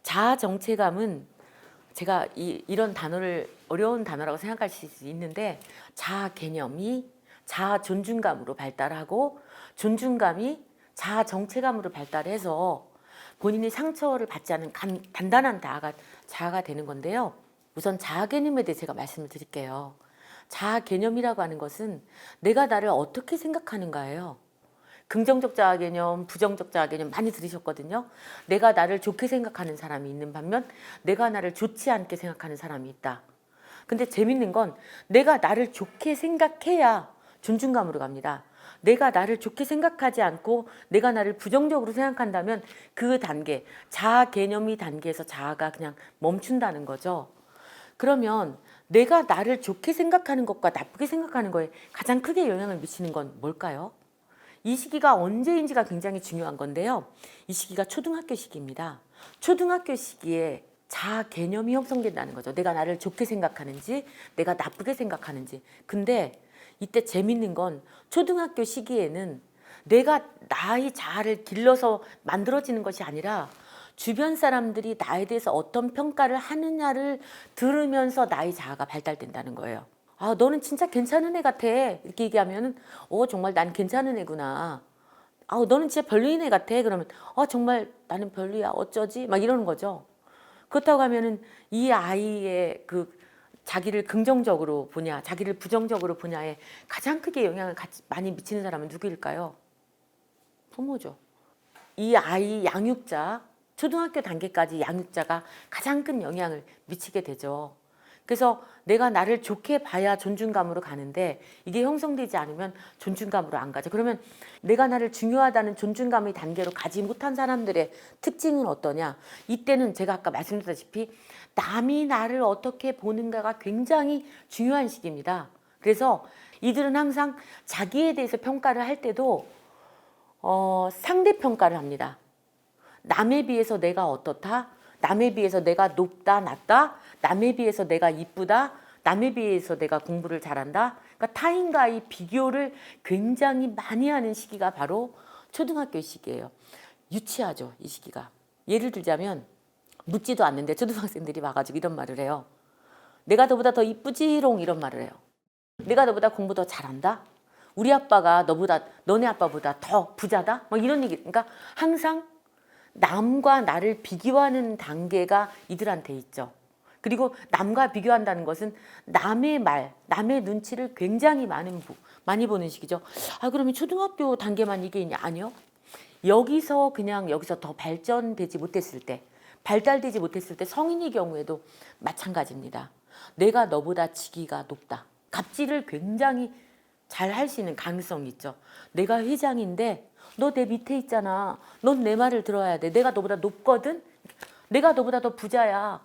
자아 정체감은 제가 이런 단어를 어려운 단어라고 생각할 수 있는데 자아 개념이 자아 존중감으로 발달하고 존중감이 자아 정체감으로 발달해서 본인이 상처를 받지 않은 단단한 자아가 되는 건데요. 우선 자아 개념에 대해 제가 말씀을 드릴게요. 자아 개념이라고 하는 것은 내가 나를 어떻게 생각하는가예요. 긍정적 자아 개념, 부정적 자아 개념 많이 들으셨거든요. 내가 나를 좋게 생각하는 사람이 있는 반면 내가 나를 좋지 않게 생각하는 사람이 있다. 근데 재밌는 건 내가 나를 좋게 생각해야 존중감으로 갑니다. 내가 나를 좋게 생각하지 않고 내가 나를 부정적으로 생각한다면 그 단계, 자아 개념이 단계에서 자아가 그냥 멈춘다는 거죠. 그러면 내가 나를 좋게 생각하는 것과 나쁘게 생각하는 거에 가장 크게 영향을 미치는 건 뭘까요? 이 시기가 언제인지가 굉장히 중요한 건데요. 이 시기가 초등학교 시기입니다. 초등학교 시기에 자아 개념이 형성된다는 거죠. 내가 나를 좋게 생각하는지 내가 나쁘게 생각하는지. 근데 이때 재밌는 건 초등학교 시기에는 내가 나의 자아를 길러서 만들어지는 것이 아니라 주변 사람들이 나에 대해서 어떤 평가를 하느냐를 들으면서 나의 자아가 발달된다는 거예요. 아, 너는 진짜 괜찮은 애 같아. 이렇게 얘기하면은, 정말 난 괜찮은 애구나. 아, 너는 진짜 별로인 애 같아. 그러면, 정말 나는 별로야. 어쩌지? 막 이러는 거죠. 그렇다고 하면은 이 아이의 그 자기를 긍정적으로 보냐, 자기를 부정적으로 보냐에 가장 크게 영향을 많이 미치는 사람은 누구일까요? 부모죠. 이 아이 양육자, 초등학교 단계까지 양육자가 가장 큰 영향을 미치게 되죠. 그래서 내가 나를 좋게 봐야 존중감으로 가는데 이게 형성되지 않으면 존중감으로 안 가죠. 그러면 내가 나를 중요하다는 존중감의 단계로 가지 못한 사람들의 특징은 어떠냐? 이때는 제가 아까 말씀드렸다시피 남이 나를 어떻게 보는가가 굉장히 중요한 시기입니다. 그래서 이들은 항상 자기에 대해서 평가를 할 때도 상대평가를 합니다. 남에 비해서 내가 어떻다? 남에 비해서 내가 높다, 낮다? 남에 비해서 내가 이쁘다? 남에 비해서 내가 공부를 잘한다? 그러니까 타인과의 비교를 굉장히 많이 하는 시기가 바로 초등학교 시기예요. 유치하죠, 이 시기가. 예를 들자면 묻지도 않는데 초등학생들이 와가지고 이런 말을 해요. 내가 너보다 더 이쁘지롱 이런 말을 해요. 내가 너보다 공부 더 잘한다? 우리 아빠가 너네 아빠보다 더 부자다? 막 이런 얘기. 그러니까 항상 남과 나를 비교하는 단계가 이들한테 있죠. 그리고 남과 비교한다는 것은 남의 말, 남의 눈치를 굉장히 많이 보는 시기죠. 아, 그러면 초등학교 단계만 이게 있냐? 아니요. 여기서 더 발달되지 못했을 때 성인의 경우에도 마찬가지입니다. 내가 너보다 직위가 높다. 갑질을 굉장히 잘 할 수 있는 가능성이 있죠. 내가 회장인데 너 내 밑에 있잖아. 넌 내 말을 들어야 돼. 내가 너보다 높거든. 내가 너보다 더 부자야.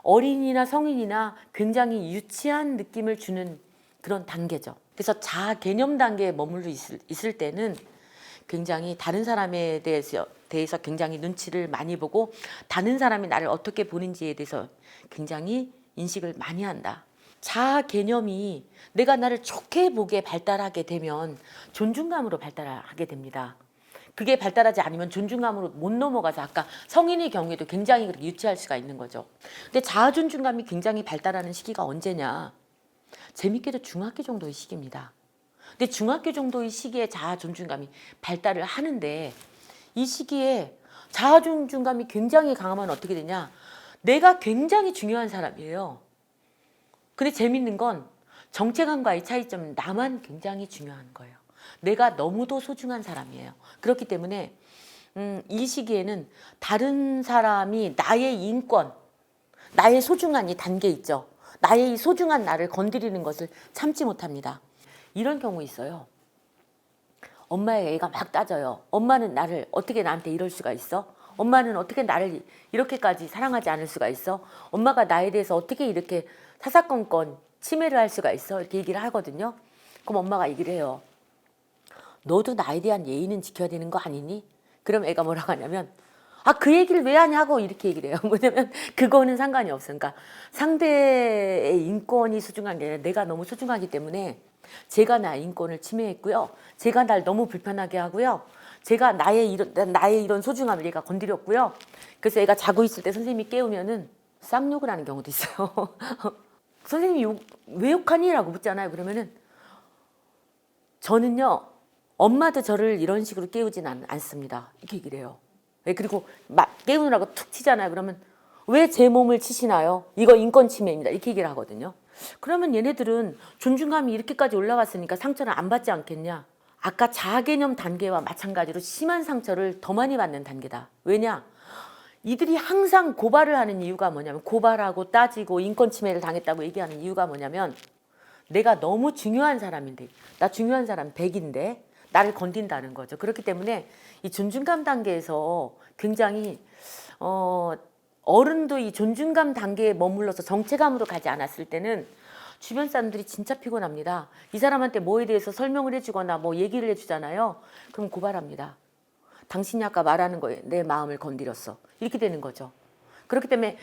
어린이나 성인이나 굉장히 유치한 느낌을 주는 그런 단계죠. 그래서 자아 개념 단계에 머물러 있을 때는 굉장히 다른 사람에 대해서 굉장히 눈치를 많이 보고 다른 사람이 나를 어떻게 보는지에 대해서 굉장히 인식을 많이 한다. 자아 개념이 내가 나를 좋게 보게 발달하게 되면 존중감으로 발달하게 됩니다. 그게 발달하지 않으면 존중감으로 못 넘어가서 아까 성인의 경우에도 굉장히 그렇게 유치할 수가 있는 거죠. 근데 자아 존중감이 굉장히 발달하는 시기가 언제냐? 재밌게도 중학교 정도의 시기입니다. 근데 중학교 정도의 시기에 자아 존중감이 발달을 하는데 이 시기에 자아 존중감이 굉장히 강하면 어떻게 되냐? 내가 굉장히 중요한 사람이에요. 근데 재밌는 건 정체감과의 차이점은 나만 굉장히 중요한 거예요. 내가 너무도 소중한 사람이에요. 그렇기 때문에 이 시기에는 다른 사람이 나의 인권, 나의 소중한 이 단계 있죠. 나의 이 소중한 나를 건드리는 것을 참지 못합니다. 이런 경우 있어요. 엄마의 애가 막 따져요. 엄마는 나를 어떻게 나한테 이럴 수가 있어? 엄마는 어떻게 나를 이렇게까지 사랑하지 않을 수가 있어? 엄마가 나에 대해서 어떻게 이렇게 사사건건 침해를 할 수가 있어? 이렇게 얘기를 하거든요. 그럼 엄마가 얘기를 해요. 너도 나에 대한 예의는 지켜야 되는 거 아니니? 그럼 애가 뭐라고 하냐면 그 얘기를 왜 하냐고 이렇게 얘기를 해요. 뭐냐면 그거는 상관이 없어. 그러니까 상대의 인권이 소중한 게 아니라 내가 너무 소중하기 때문에 제가 나의 인권을 침해했고요. 제가 날 너무 불편하게 하고요. 제가 나의 이런 소중함을 얘가 건드렸고요. 그래서 애가 자고 있을 때 선생님이 깨우면은 쌍욕을 하는 경우도 있어요. 선생님이 왜 욕하니? 라고 묻잖아요. 그러면은 저는요. 엄마도 저를 이런 식으로 깨우진 않습니다. 이렇게 얘기를 해요. 그리고 막 깨우느라고 툭 치잖아요. 그러면 왜 제 몸을 치시나요? 이거 인권 침해입니다. 이렇게 얘기를 하거든요. 그러면 얘네들은 존중감이 이렇게까지 올라갔으니까 상처를 안 받지 않겠냐? 아까 자아개념 단계와 마찬가지로 심한 상처를 더 많이 받는 단계다. 왜냐? 이들이 항상 고발을 하는 이유가 뭐냐면 고발하고 따지고 인권 침해를 당했다고 얘기하는 이유가 뭐냐면 내가 너무 중요한 사람인데 나 중요한 사람 100인데 나를 건든다는 거죠. 그렇기 때문에 이 존중감 단계에서 굉장히 어른도 이 존중감 단계에 머물러서 정체감으로 가지 않았을 때는 주변 사람들이 진짜 피곤합니다. 이 사람한테 뭐에 대해서 설명을 해주거나 뭐 얘기를 해주잖아요. 그럼 고발합니다. 당신이 아까 말하는 거에 내 마음을 건드렸어. 이렇게 되는 거죠. 그렇기 때문에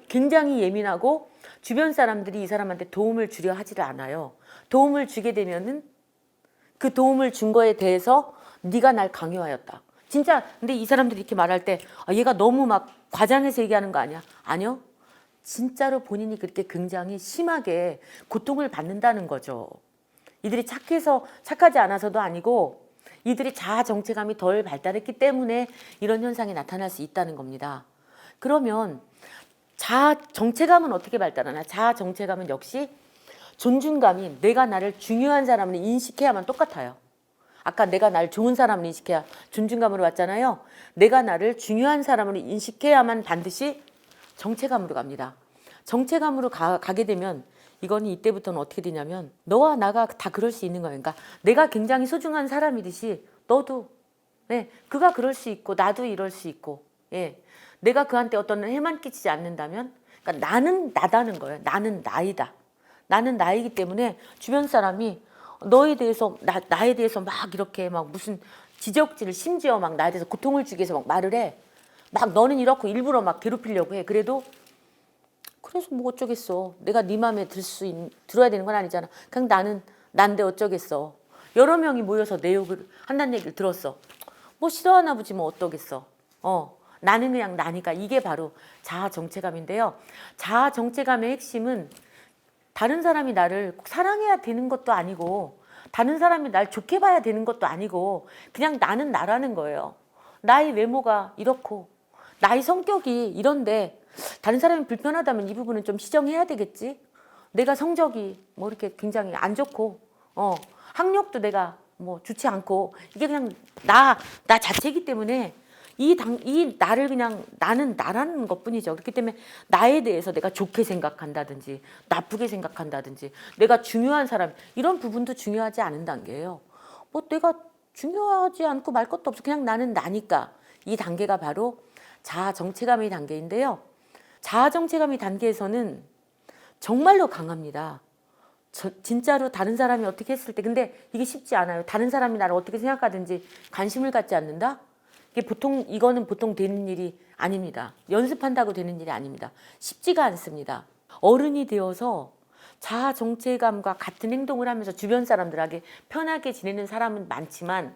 굉장히 예민하고 주변 사람들이 이 사람한테 도움을 주려 하지를 않아요. 도움을 주게 되면은 그 도움을 준 거에 대해서 네가 날 강요하였다. 진짜 근데 이 사람들이 이렇게 말할 때 얘가 너무 막 과장해서 얘기하는 거 아니야? 아니요. 진짜로 본인이 그렇게 굉장히 심하게 고통을 받는다는 거죠. 이들이 착하지 않아서도 아니고 이들이 자아 정체감이 덜 발달했기 때문에 이런 현상이 나타날 수 있다는 겁니다. 그러면 자아 정체감은 어떻게 발달하나? 자아 정체감은 역시 존중감이 내가 나를 중요한 사람으로 인식해야만 똑같아요. 아까 내가 나를 좋은 사람으로 인식해야 존중감으로 왔잖아요. 내가 나를 중요한 사람으로 인식해야만 반드시 정체감으로 갑니다. 정체감으로 가게 되면 이거는 이때부터는 어떻게 되냐면 너와 나가 다 그럴 수 있는 거예요. 그러니까 내가 굉장히 소중한 사람이듯이 너도 그가 그럴 수 있고 나도 이럴 수 있고 내가 그한테 어떤 해만 끼치지 않는다면 그러니까 나는 나다는 거예요. 나는 나이다. 나는 나이기 때문에 주변 사람이 너에 대해서 나에 대해서 막 이렇게 막 무슨 지적질을 심지어 막 나에 대해서 고통을 주기 위해서 막 말을 해. 막 너는 이렇고 일부러 막 괴롭히려고 해. 그래서 뭐 어쩌겠어. 내가 네 마음에 들어야 되는 건 아니잖아. 그냥 나는 난데 어쩌겠어. 여러 명이 모여서 내 욕을 한다는 얘기를 들었어. 뭐 싫어하나 보지 뭐 어떠겠어. 나는 그냥 나니까. 이게 바로 자아 정체감인데요. 자아 정체감의 핵심은 다른 사람이 나를 꼭 사랑해야 되는 것도 아니고 다른 사람이 날 좋게 봐야 되는 것도 아니고 그냥 나는 나라는 거예요. 나의 외모가 이렇고 나의 성격이 이런데 다른 사람이 불편하다면 이 부분은 좀 시정해야 되겠지. 내가 성적이 뭐 이렇게 굉장히 안 좋고 학력도 내가 뭐 좋지 않고 이게 그냥 나 자체이기 때문에 이 나를 그냥 나는 나라는 것뿐이죠. 그렇기 때문에 나에 대해서 내가 좋게 생각한다든지 나쁘게 생각한다든지 내가 중요한 사람 이런 부분도 중요하지 않은 단계예요. 뭐 내가 중요하지 않고 말 것도 없어. 그냥 나는 나니까. 이 단계가 바로 자아 정체감의 단계인데요. 자아 정체감의 단계에서는 정말로 강합니다. 진짜로 다른 사람이 어떻게 했을 때 근데 이게 쉽지 않아요. 다른 사람이 나를 어떻게 생각하든지 관심을 갖지 않는다? 이거는 보통 되는 일이 아닙니다. 연습한다고 되는 일이 아닙니다. 쉽지가 않습니다. 어른이 되어서 자아 정체감과 같은 행동을 하면서 주변 사람들에게 편하게 지내는 사람은 많지만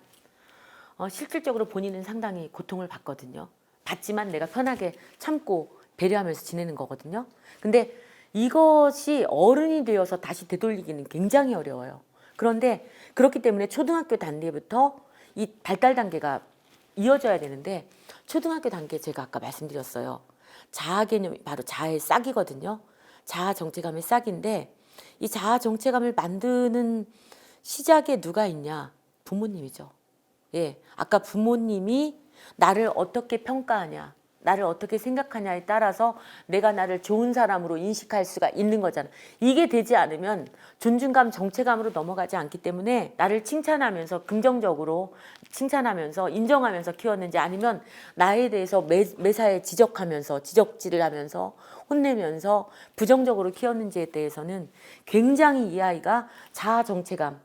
실질적으로 본인은 상당히 고통을 받거든요. 받지만 내가 편하게 참고 배려하면서 지내는 거거든요. 근데 이것이 어른이 되어서 다시 되돌리기는 굉장히 어려워요. 그런데 그렇기 때문에 초등학교 단계부터 이 발달 단계가 이어져야 되는데 초등학교 단계 제가 아까 말씀드렸어요. 자아 개념이 바로 자아의 싹이거든요. 자아 정체감의 싹인데 이 자아 정체감을 만드는 시작에 누가 있냐? 부모님이죠. 예, 아까 부모님이 나를 어떻게 평가하냐, 나를 어떻게 생각하냐에 따라서 내가 나를 좋은 사람으로 인식할 수가 있는 거잖아. 이게 되지 않으면 존중감, 정체감으로 넘어가지 않기 때문에 나를 칭찬하면서 긍정적으로 칭찬하면서 인정하면서 키웠는지 아니면 나에 대해서 매사에 지적하면서 지적질을 하면서 혼내면서 부정적으로 키웠는지에 대해서는 굉장히 이 아이가 자아 정체감,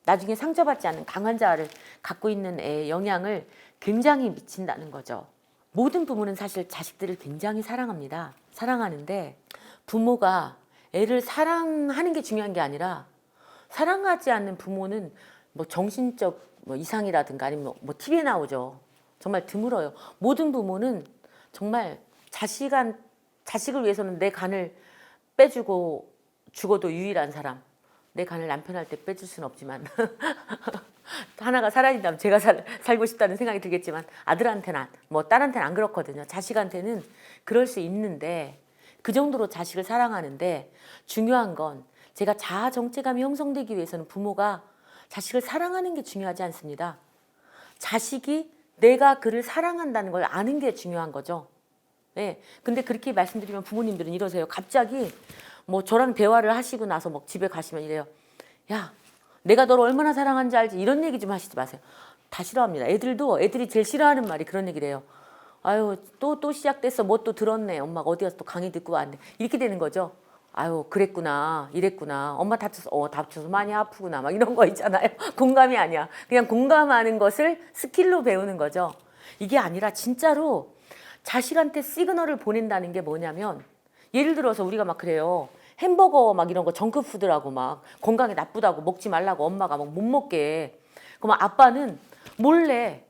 나중에 상처받지 않는 강한 자아를 갖고 있는 애의 영향을 굉장히 미친다는 거죠. 모든 부모는 사실 자식들을 굉장히 사랑합니다. 사랑하는데 부모가 애를 사랑하는 게 중요한 게 아니라 사랑하지 않는 부모는 뭐 정신적 이상이라든가 아니면 뭐 TV에 나오죠. 정말 드물어요. 모든 부모는 정말 자식을 위해서는 내 간을 빼주고 죽어도 유일한 사람. 내 간을 남편한테 빼줄 수는 없지만 하나가 사라진다면 제가 살고 싶다는 생각이 들겠지만 아들한테는 뭐 딸한테는 안 그렇거든요. 자식한테는 그럴 수 있는데 그 정도로 자식을 사랑하는데 중요한 건 제가 자아 정체감이 형성되기 위해서는 부모가 자식을 사랑하는 게 중요하지 않습니다. 자식이 내가 그를 사랑한다는 걸 아는 게 중요한 거죠. 네. 근데 그렇게 말씀드리면 부모님들은 이러세요. 갑자기 뭐 저랑 대화를 하시고 나서 막 집에 가시면 이래요. 야, 내가 너를 얼마나 사랑하는지 알지? 이런 얘기 좀 하시지 마세요. 다 싫어합니다. 애들이 제일 싫어하는 말이 그런 얘기를 해요. 아유, 또 시작됐어. 뭐 또 들었네. 엄마가 어디 가서 또 강의 듣고 왔네. 이렇게 되는 거죠. 아유, 그랬구나. 이랬구나. 엄마 다쳐서 많이 아프구나. 막 이런 거 있잖아요. 공감이 아니야. 그냥 공감하는 것을 스킬로 배우는 거죠. 이게 아니라 진짜로 자식한테 시그널을 보낸다는 게 뭐냐면 예를 들어서 우리가 막 그래요. 햄버거 막 이런 거 정크푸드라고 막 건강에 나쁘다고 먹지 말라고 엄마가 막 못 먹게. 그럼 아빠는 몰래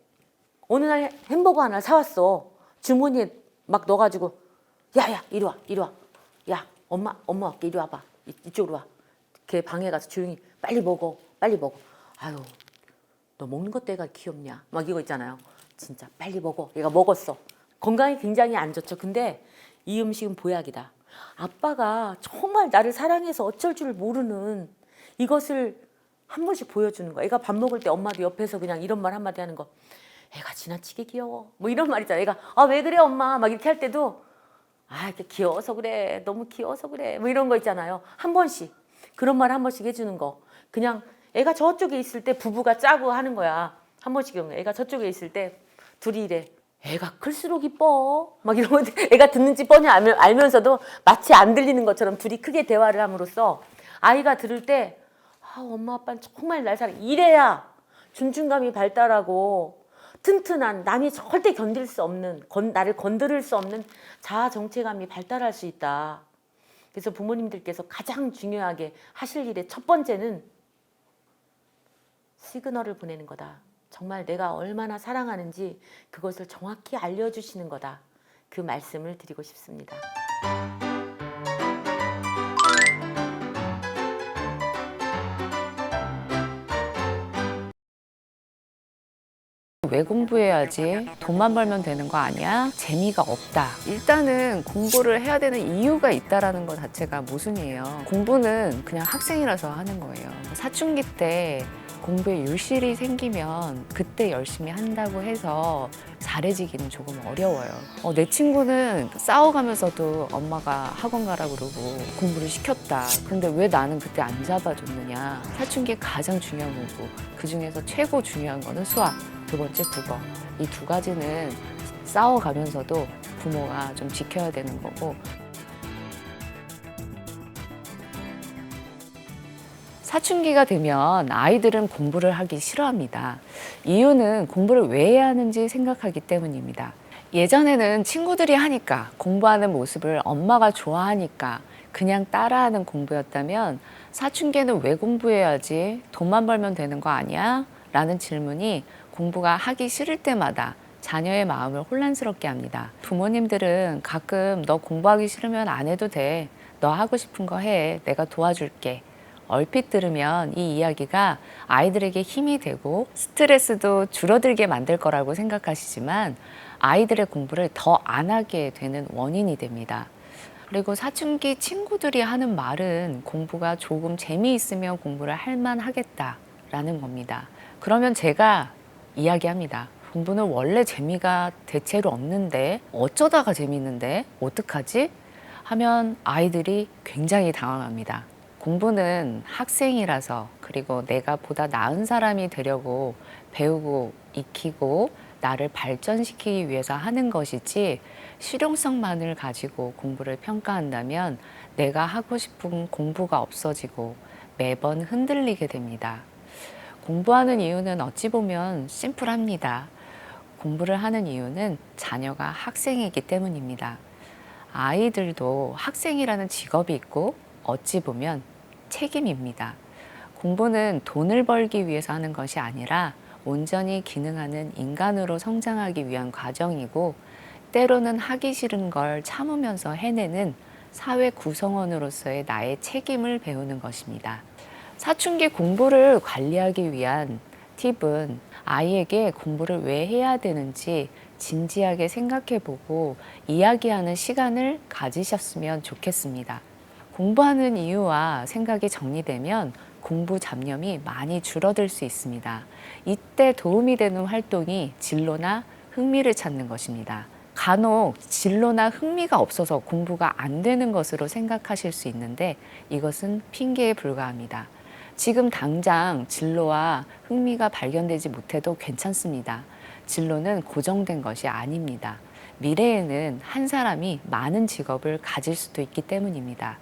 어느 날 햄버거 하나 사왔어. 주머니에 막 넣어가지고 야야 이리 와. 야 엄마 할게 이리 와봐. 이쪽으로 와. 걔 방에 가서 조용히 빨리 먹어. 아유 너 먹는 것도 애가 귀엽냐. 막 이거 있잖아요. 진짜 빨리 먹어. 얘가 먹었어. 건강이 굉장히 안 좋죠. 근데 이 음식은 보약이다. 아빠가 정말 나를 사랑해서 어쩔 줄 모르는 이것을 한 번씩 보여주는 거야. 애가 밥 먹을 때 엄마도 옆에서 그냥 이런 말 한마디 하는 거. 애가 지나치게 귀여워. 뭐 이런 말 있잖아. 애가 왜 그래 엄마 막 이렇게 할 때도 이렇게 귀여워서 그래. 너무 귀여워서 그래. 뭐 이런 거 있잖아요. 한 번씩. 그런 말 한 번씩 해주는 거. 그냥 애가 저쪽에 있을 때 부부가 짜고 하는 거야. 한 번씩 이런 거. 애가 저쪽에 있을 때 둘이 이래. 애가 클수록 이뻐. 막 이러면 애가 듣는지 뻔히 알면서도 마치 안 들리는 것처럼 둘이 크게 대화를 함으로써 아이가 들을 때 엄마 아빠는 정말 날 사랑해. 이래야 존중감이 발달하고 튼튼한 남이 절대 견딜 수 없는 나를 건드릴 수 없는 자아 정체감이 발달할 수 있다. 그래서 부모님들께서 가장 중요하게 하실 일의 첫 번째는 시그널을 보내는 거다. 정말 내가 얼마나 사랑하는지 그것을 정확히 알려주시는 거다. 그 말씀을 드리고 싶습니다. 왜 공부해야지? 돈만 벌면 되는 거 아니야? 재미가 없다. 일단은 공부를 해야 되는 이유가 있다라는 것 자체가 모순이에요. 공부는 그냥 학생이라서 하는 거예요. 사춘기 때 공부에 유실이 생기면 그때 열심히 한다고 해서 잘해지기는 조금 어려워요. 내 친구는 싸워가면서도 엄마가 학원 가라 그러고 공부를 시켰다. 근데 왜 나는 그때 안 잡아줬느냐. 사춘기에 가장 중요한 공부. 그중에서 최고 중요한 거는 수학. 두 번째 국어. 이 두 가지는 싸워가면서도 부모가 좀 지켜야 되는 거고. 사춘기가 되면 아이들은 공부를 하기 싫어합니다. 이유는 공부를 왜 해야 하는지 생각하기 때문입니다. 예전에는 친구들이 하니까 공부하는 모습을 엄마가 좋아하니까 그냥 따라하는 공부였다면 사춘기에는 왜 공부해야지? 돈만 벌면 되는 거 아니야? 라는 질문이 공부가 하기 싫을 때마다 자녀의 마음을 혼란스럽게 합니다. 부모님들은 가끔 너 공부하기 싫으면 안 해도 돼. 너 하고 싶은 거 해. 내가 도와줄게. 얼핏 들으면 이 이야기가 아이들에게 힘이 되고 스트레스도 줄어들게 만들 거라고 생각하시지만 아이들의 공부를 더 안 하게 되는 원인이 됩니다. 그리고 사춘기 친구들이 하는 말은 공부가 조금 재미있으면 공부를 할 만하겠다라는 겁니다. 그러면 제가 이야기합니다. 공부는 원래 재미가 대체로 없는데 어쩌다가 재미있는데 어떡하지? 하면 아이들이 굉장히 당황합니다. 공부는 학생이라서 그리고 내가 보다 나은 사람이 되려고 배우고 익히고 나를 발전시키기 위해서 하는 것이지 실용성만을 가지고 공부를 평가한다면 내가 하고 싶은 공부가 없어지고 매번 흔들리게 됩니다. 공부하는 이유는 어찌 보면 심플합니다. 공부를 하는 이유는 자녀가 학생이기 때문입니다. 아이들도 학생이라는 직업이 있고 어찌 보면 책임입니다. 공부는 돈을 벌기 위해서 하는 것이 아니라 온전히 기능하는 인간으로 성장하기 위한 과정이고 때로는 하기 싫은 걸 참으면서 해내는 사회 구성원으로서의 나의 책임을 배우는 것입니다. 사춘기 공부를 관리하기 위한 팁은 아이에게 공부를 왜 해야 되는지 진지하게 생각해보고 이야기하는 시간을 가지셨으면 좋겠습니다. 공부하는 이유와 생각이 정리되면 공부 잡념이 많이 줄어들 수 있습니다. 이때 도움이 되는 활동이 진로나 흥미를 찾는 것입니다. 간혹 진로나 흥미가 없어서 공부가 안 되는 것으로 생각하실 수 있는데 이것은 핑계에 불과합니다. 지금 당장 진로와 흥미가 발견되지 못해도 괜찮습니다. 진로는 고정된 것이 아닙니다. 미래에는 한 사람이 많은 직업을 가질 수도 있기 때문입니다.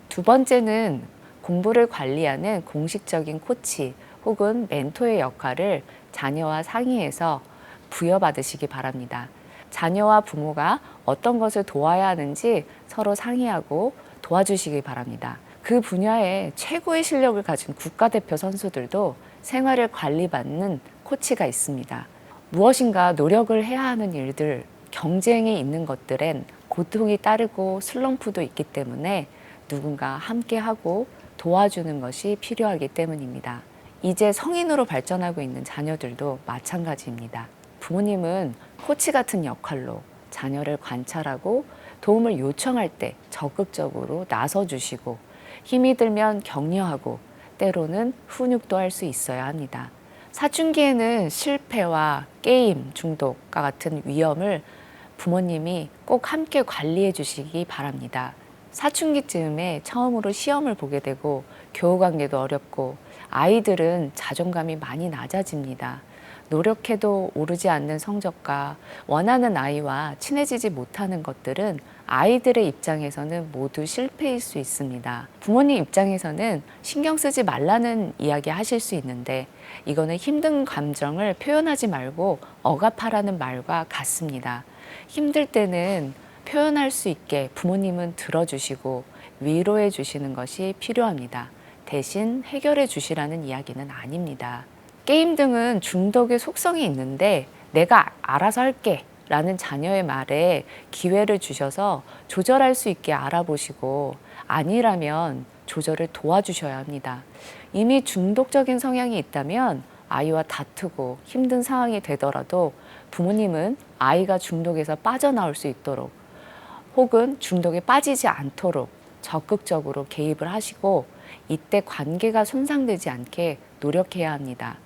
두 번째는 공부를 관리하는 공식적인 코치 혹은 멘토의 역할을 자녀와 상의해서 부여받으시기 바랍니다. 자녀와 부모가 어떤 것을 도와야 하는지 서로 상의하고 도와주시기 바랍니다. 그 분야에 최고의 실력을 가진 국가대표 선수들도 생활을 관리받는 코치가 있습니다. 무엇인가 노력을 해야 하는 일들, 경쟁이 있는 것들엔 고통이 따르고 슬럼프도 있기 때문에 누군가 함께하고 도와주는 것이 필요하기 때문입니다. 이제 성인으로 발전하고 있는 자녀들도 마찬가지입니다. 부모님은 코치 같은 역할로 자녀를 관찰하고 도움을 요청할 때 적극적으로 나서주시고 힘이 들면 격려하고 때로는 훈육도 할 수 있어야 합니다. 사춘기에는 실패와 게임 중독과 같은 위험을 부모님이 꼭 함께 관리해 주시기 바랍니다. 사춘기쯤에 처음으로 시험을 보게 되고 교우관계도 어렵고 아이들은 자존감이 많이 낮아집니다. 노력해도 오르지 않는 성적과 원하는 아이와 친해지지 못하는 것들은 아이들의 입장에서는 모두 실패일 수 있습니다. 부모님 입장에서는 신경 쓰지 말라는 이야기 하실 수 있는데 이거는 힘든 감정을 표현하지 말고 억압하라는 말과 같습니다. 힘들 때는 표현할 수 있게 부모님은 들어주시고 위로해 주시는 것이 필요합니다. 대신 해결해 주시라는 이야기는 아닙니다. 게임 등은 중독의 속성이 있는데 내가 알아서 할게 라는 자녀의 말에 기회를 주셔서 조절할 수 있게 알아보시고 아니라면 조절을 도와주셔야 합니다. 이미 중독적인 성향이 있다면 아이와 다투고 힘든 상황이 되더라도 부모님은 아이가 중독에서 빠져나올 수 있도록 혹은 중독에 빠지지 않도록 적극적으로 개입을 하시고 이때 관계가 손상되지 않게 노력해야 합니다.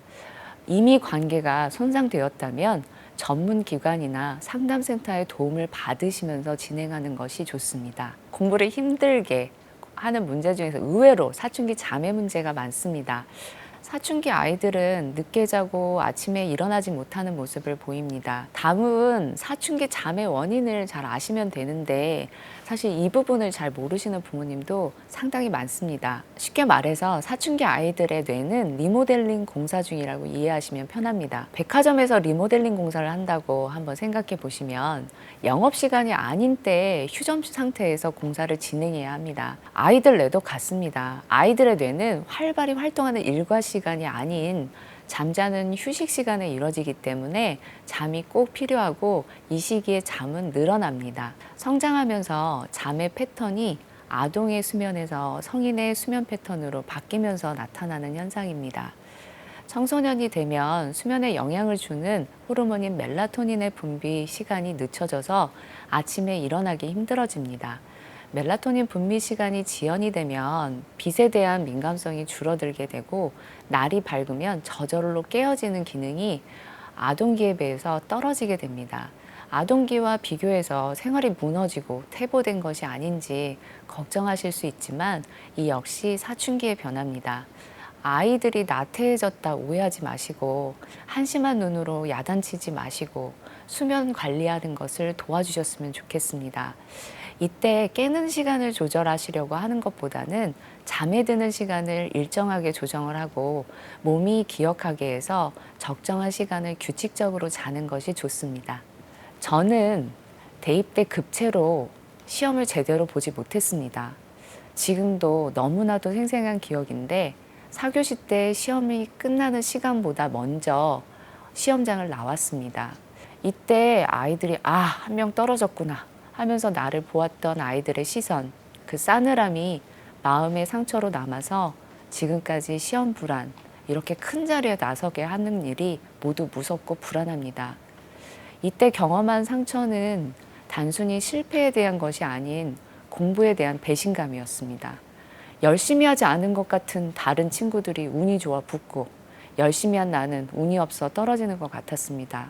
이미 관계가 손상되었다면 전문 기관이나 상담센터의 도움을 받으시면서 진행하는 것이 좋습니다. 공부를 힘들게 하는 문제 중에서 의외로 사춘기 잠의 문제가 많습니다. 사춘기 아이들은 늦게 자고 아침에 일어나지 못하는 모습을 보입니다. 다음은 사춘기 잠의 원인을 잘 아시면 되는데 사실 이 부분을 잘 모르시는 부모님도 상당히 많습니다. 쉽게 말해서 사춘기 아이들의 뇌는 리모델링 공사 중이라고 이해하시면 편합니다. 백화점에서 리모델링 공사를 한다고 한번 생각해 보시면 영업시간이 아닌 때 휴점 상태에서 공사를 진행해야 합니다. 아이들 뇌도 같습니다. 아이들의 뇌는 활발히 활동하는 일과 시간이 아닌 잠자는 휴식 시간에 이루어지기 때문에 잠이 꼭 필요하고 이 시기에 잠은 늘어납니다. 성장하면서 잠의 패턴이 아동의 수면에서 성인의 수면 패턴으로 바뀌면서 나타나는 현상입니다. 청소년이 되면 수면에 영향을 주는 호르몬인 멜라토닌의 분비 시간이 늦춰져서 아침에 일어나기 힘들어집니다. 멜라토닌 분비 시간이 지연이 되면 빛에 대한 민감성이 줄어들게 되고 날이 밝으면 저절로 깨어지는 기능이 아동기에 비해서 떨어지게 됩니다. 아동기와 비교해서 생활이 무너지고 퇴보된 것이 아닌지 걱정하실 수 있지만 이 역시 사춘기의 변화입니다. 아이들이 나태해졌다 오해하지 마시고 한심한 눈으로 야단치지 마시고 수면 관리하는 것을 도와주셨으면 좋겠습니다. 이때 깨는 시간을 조절하시려고 하는 것보다는 잠에 드는 시간을 일정하게 조정을 하고 몸이 기억하게 해서 적정한 시간을 규칙적으로 자는 것이 좋습니다. 저는 대입 때 급체로 시험을 제대로 보지 못했습니다. 지금도 너무나도 생생한 기억인데 4교시 때 시험이 끝나는 시간보다 먼저 시험장을 나왔습니다. 이때 아이들이 한 명 떨어졌구나 하면서 나를 보았던 아이들의 시선, 그 싸늘함이 마음의 상처로 남아서 지금까지 시험 불안, 이렇게 큰 자리에 나서게 하는 일이 모두 무섭고 불안합니다. 이때 경험한 상처는 단순히 실패에 대한 것이 아닌 공부에 대한 배신감이었습니다. 열심히 하지 않은 것 같은 다른 친구들이 운이 좋아 붙고 열심히 한 나는 운이 없어 떨어지는 것 같았습니다.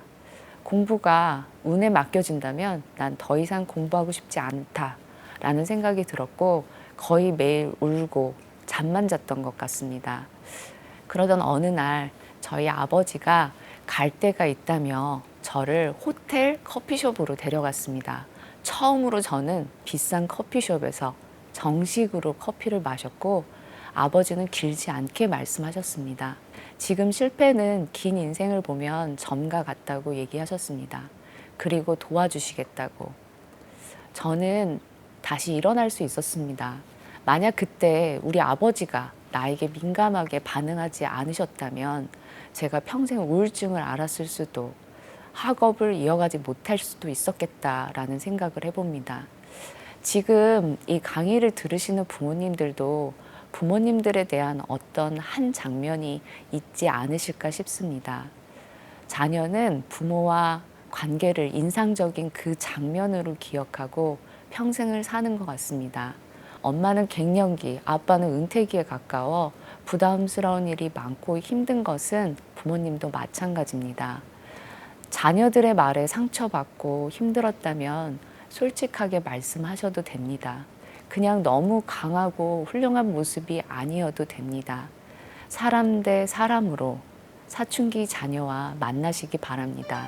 공부가 운에 맡겨진다면 난 더 이상 공부하고 싶지 않다라는 생각이 들었고 거의 매일 울고 잠만 잤던 것 같습니다. 그러던 어느 날 저희 아버지가 갈 데가 있다며 저를 호텔 커피숍으로 데려갔습니다. 처음으로 저는 비싼 커피숍에서 정식으로 커피를 마셨고 아버지는 길지 않게 말씀하셨습니다. 지금 실패는 긴 인생을 보면 점과 같다고 얘기하셨습니다. 그리고 도와주시겠다고. 저는 다시 일어날 수 있었습니다. 만약 그때 우리 아버지가 나에게 민감하게 반응하지 않으셨다면 제가 평생 우울증을 앓았을 수도 학업을 이어가지 못할 수도 있었겠다라는 생각을 해봅니다. 지금 이 강의를 들으시는 부모님들도 부모님들에 대한 어떤 한 장면이 있지 않으실까 싶습니다. 자녀는 부모와 관계를 인상적인 그 장면으로 기억하고 평생을 사는 것 같습니다. 엄마는 갱년기, 아빠는 은퇴기에 가까워 부담스러운 일이 많고 힘든 것은 부모님도 마찬가지입니다. 자녀들의 말에 상처받고 힘들었다면 솔직하게 말씀하셔도 됩니다. 그냥 너무 강하고 훌륭한 모습이 아니어도 됩니다. 사람 대 사람으로 사춘기 자녀와 만나시기 바랍니다.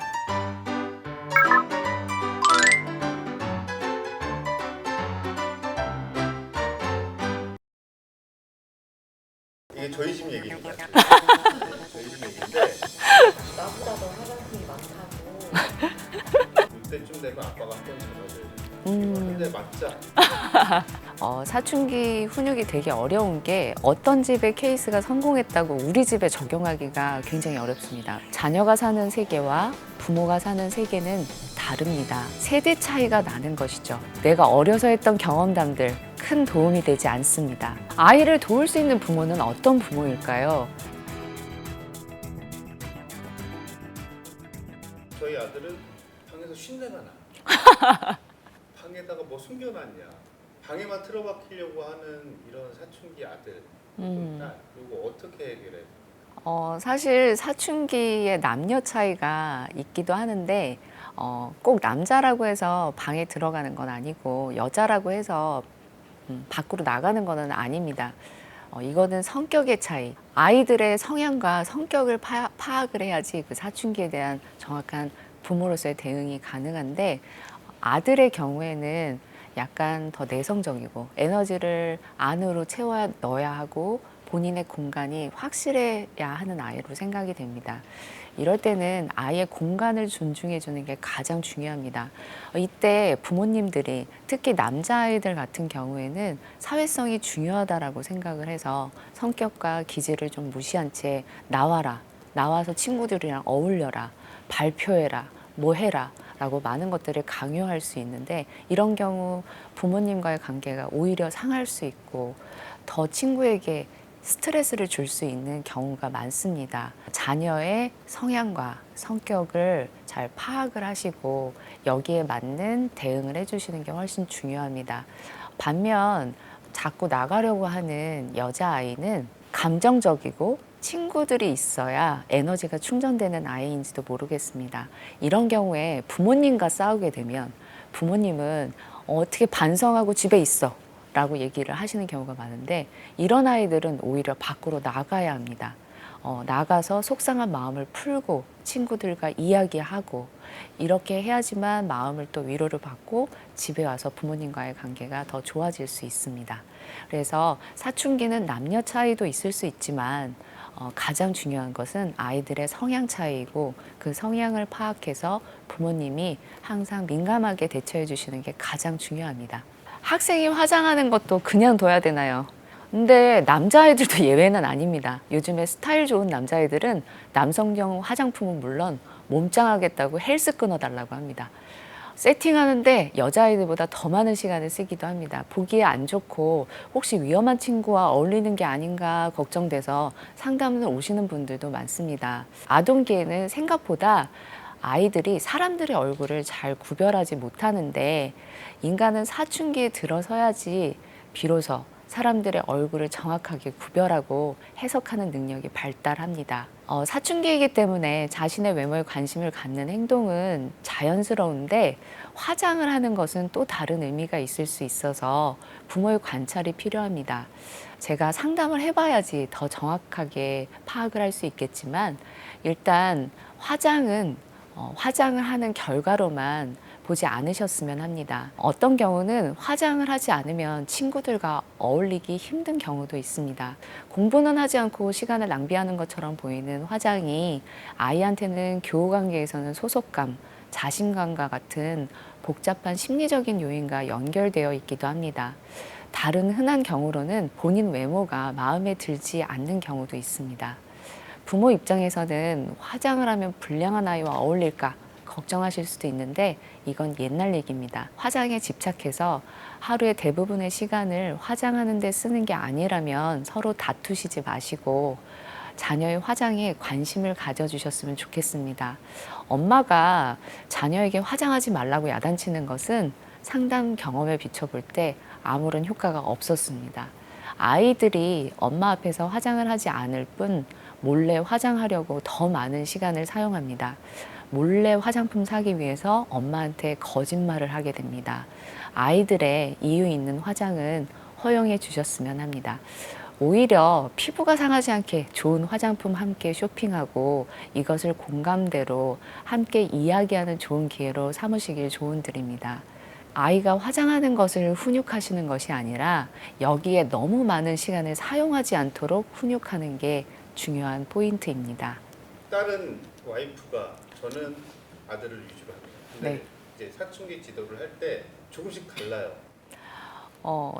이게 저희 집 얘기인 것 같아요. 저희 집 얘기인데 나보다 더 사랑꾼이 많다고. 그때쯤 되면 아빠가 한 번 전화를 근데 맞자. 사춘기 훈육이 되게 어려운 게 어떤 집의 케이스가 성공했다고 우리 집에 적용하기가 굉장히 어렵습니다. 자녀가 사는 세계와 부모가 사는 세계는 다릅니다. 세대 차이가 나는 것이죠. 내가 어려서 했던 경험담들 큰 도움이 되지 않습니다. 아이를 도울 수 있는 부모는 어떤 부모일까요? 저희 아들은 방에서 쉰내가 나. 방에다가 뭐 숨겨놨냐. 방에만 틀어박히려고 하는 이런 사춘기 아들, 딸, 그리고 어떻게 해결해? 사실 사춘기의 남녀 차이가 있기도 하는데 꼭 남자라고 해서 방에 들어가는 건 아니고 여자라고 해서 밖으로 나가는 건 아닙니다. 이거는 성격의 차이. 아이들의 성향과 성격을 파악을 해야지 그 사춘기에 대한 정확한 부모로서의 대응이 가능한데 아들의 경우에는 약간 더 내성적이고 에너지를 안으로 채워 넣어야 하고 본인의 공간이 확실해야 하는 아이로 생각이 됩니다. 이럴 때는 아이의 공간을 존중해 주는 게 가장 중요합니다. 이때 부모님들이 특히 남자아이들 같은 경우에는 사회성이 중요하다라고 생각을 해서 성격과 기질을 좀 무시한 채 나와라, 나와서 친구들이랑 어울려라, 발표해라, 뭐 해라 라고 많은 것들을 강요할 수 있는데 이런 경우 부모님과의 관계가 오히려 상할 수 있고 더 친구에게 스트레스를 줄 수 있는 경우가 많습니다. 자녀의 성향과 성격을 잘 파악을 하시고 여기에 맞는 대응을 해주시는 게 훨씬 중요합니다. 반면 자꾸 나가려고 하는 여자아이는 감정적이고 친구들이 있어야 에너지가 충전되는 아이인지도 모르겠습니다. 이런 경우에 부모님과 싸우게 되면 부모님은 어떻게 반성하고 집에 있어 라고 얘기를 하시는 경우가 많은데 이런 아이들은 오히려 밖으로 나가야 합니다. 나가서 속상한 마음을 풀고 친구들과 이야기하고 이렇게 해야지만 마음을 또 위로를 받고 집에 와서 부모님과의 관계가 더 좋아질 수 있습니다. 그래서 사춘기는 남녀 차이도 있을 수 있지만 가장 중요한 것은 아이들의 성향 차이이고 그 성향을 파악해서 부모님이 항상 민감하게 대처해 주시는 게 가장 중요합니다. 학생이 화장하는 것도 그냥 둬야 되나요? 근데 남자아이들도 예외는 아닙니다. 요즘에 스타일 좋은 남자아이들은 남성용 화장품은 물론 몸짱하겠다고 헬스 끊어달라고 합니다. 세팅하는데 여자아이들보다 더 많은 시간을 쓰기도 합니다. 보기에 안 좋고 혹시 위험한 친구와 어울리는 게 아닌가 걱정돼서 상담을 오시는 분들도 많습니다. 아동기에는 생각보다 아이들이 사람들의 얼굴을 잘 구별하지 못하는데 인간은 사춘기에 들어서야지 비로소 사람들의 얼굴을 정확하게 구별하고 해석하는 능력이 발달합니다. 사춘기이기 때문에 자신의 외모에 관심을 갖는 행동은 자연스러운데 화장을 하는 것은 또 다른 의미가 있을 수 있어서 부모의 관찰이 필요합니다. 제가 상담을 해봐야지 더 정확하게 파악을 할 수 있겠지만 일단 화장을 하는 결과로만 보지 않으셨으면 합니다. 어떤 경우는 화장을 하지 않으면 친구들과 어울리기 힘든 경우도 있습니다. 공부는 하지 않고 시간을 낭비하는 것처럼 보이는 화장이 아이한테는 교우관계에서는 소속감, 자신감과 같은 복잡한 심리적인 요인과 연결되어 있기도 합니다. 다른 흔한 경우로는 본인 외모가 마음에 들지 않는 경우도 있습니다. 부모 입장에서는 화장을 하면 불량한 아이와 어울릴까 걱정하실 수도 있는데 이건 옛날 얘기입니다. 화장에 집착해서 하루의 대부분의 시간을 화장하는 데 쓰는 게 아니라면 서로 다투시지 마시고 자녀의 화장에 관심을 가져주셨으면 좋겠습니다. 엄마가 자녀에게 화장하지 말라고 야단치는 것은 상담 경험에 비춰볼 때 아무런 효과가 없었습니다. 아이들이 엄마 앞에서 화장을 하지 않을 뿐 몰래 화장하려고 더 많은 시간을 사용합니다. 몰래 화장품 사기 위해서 엄마한테 거짓말을 하게 됩니다. 아이들의 이유 있는 화장은 허용해 주셨으면 합니다. 오히려 피부가 상하지 않게 좋은 화장품 함께 쇼핑하고 이것을 공감대로 함께 이야기하는 좋은 기회로 삼으시길 조언드립니다. 아이가 화장하는 것을 훈육하시는 것이 아니라 여기에 너무 많은 시간을 사용하지 않도록 훈육하는 게 중요한 포인트입니다. 다른 와이프가 저는 아들을 위주로 합니다. 근데 네. 이제 사춘기 지도를 할 때 조금씩 달라요.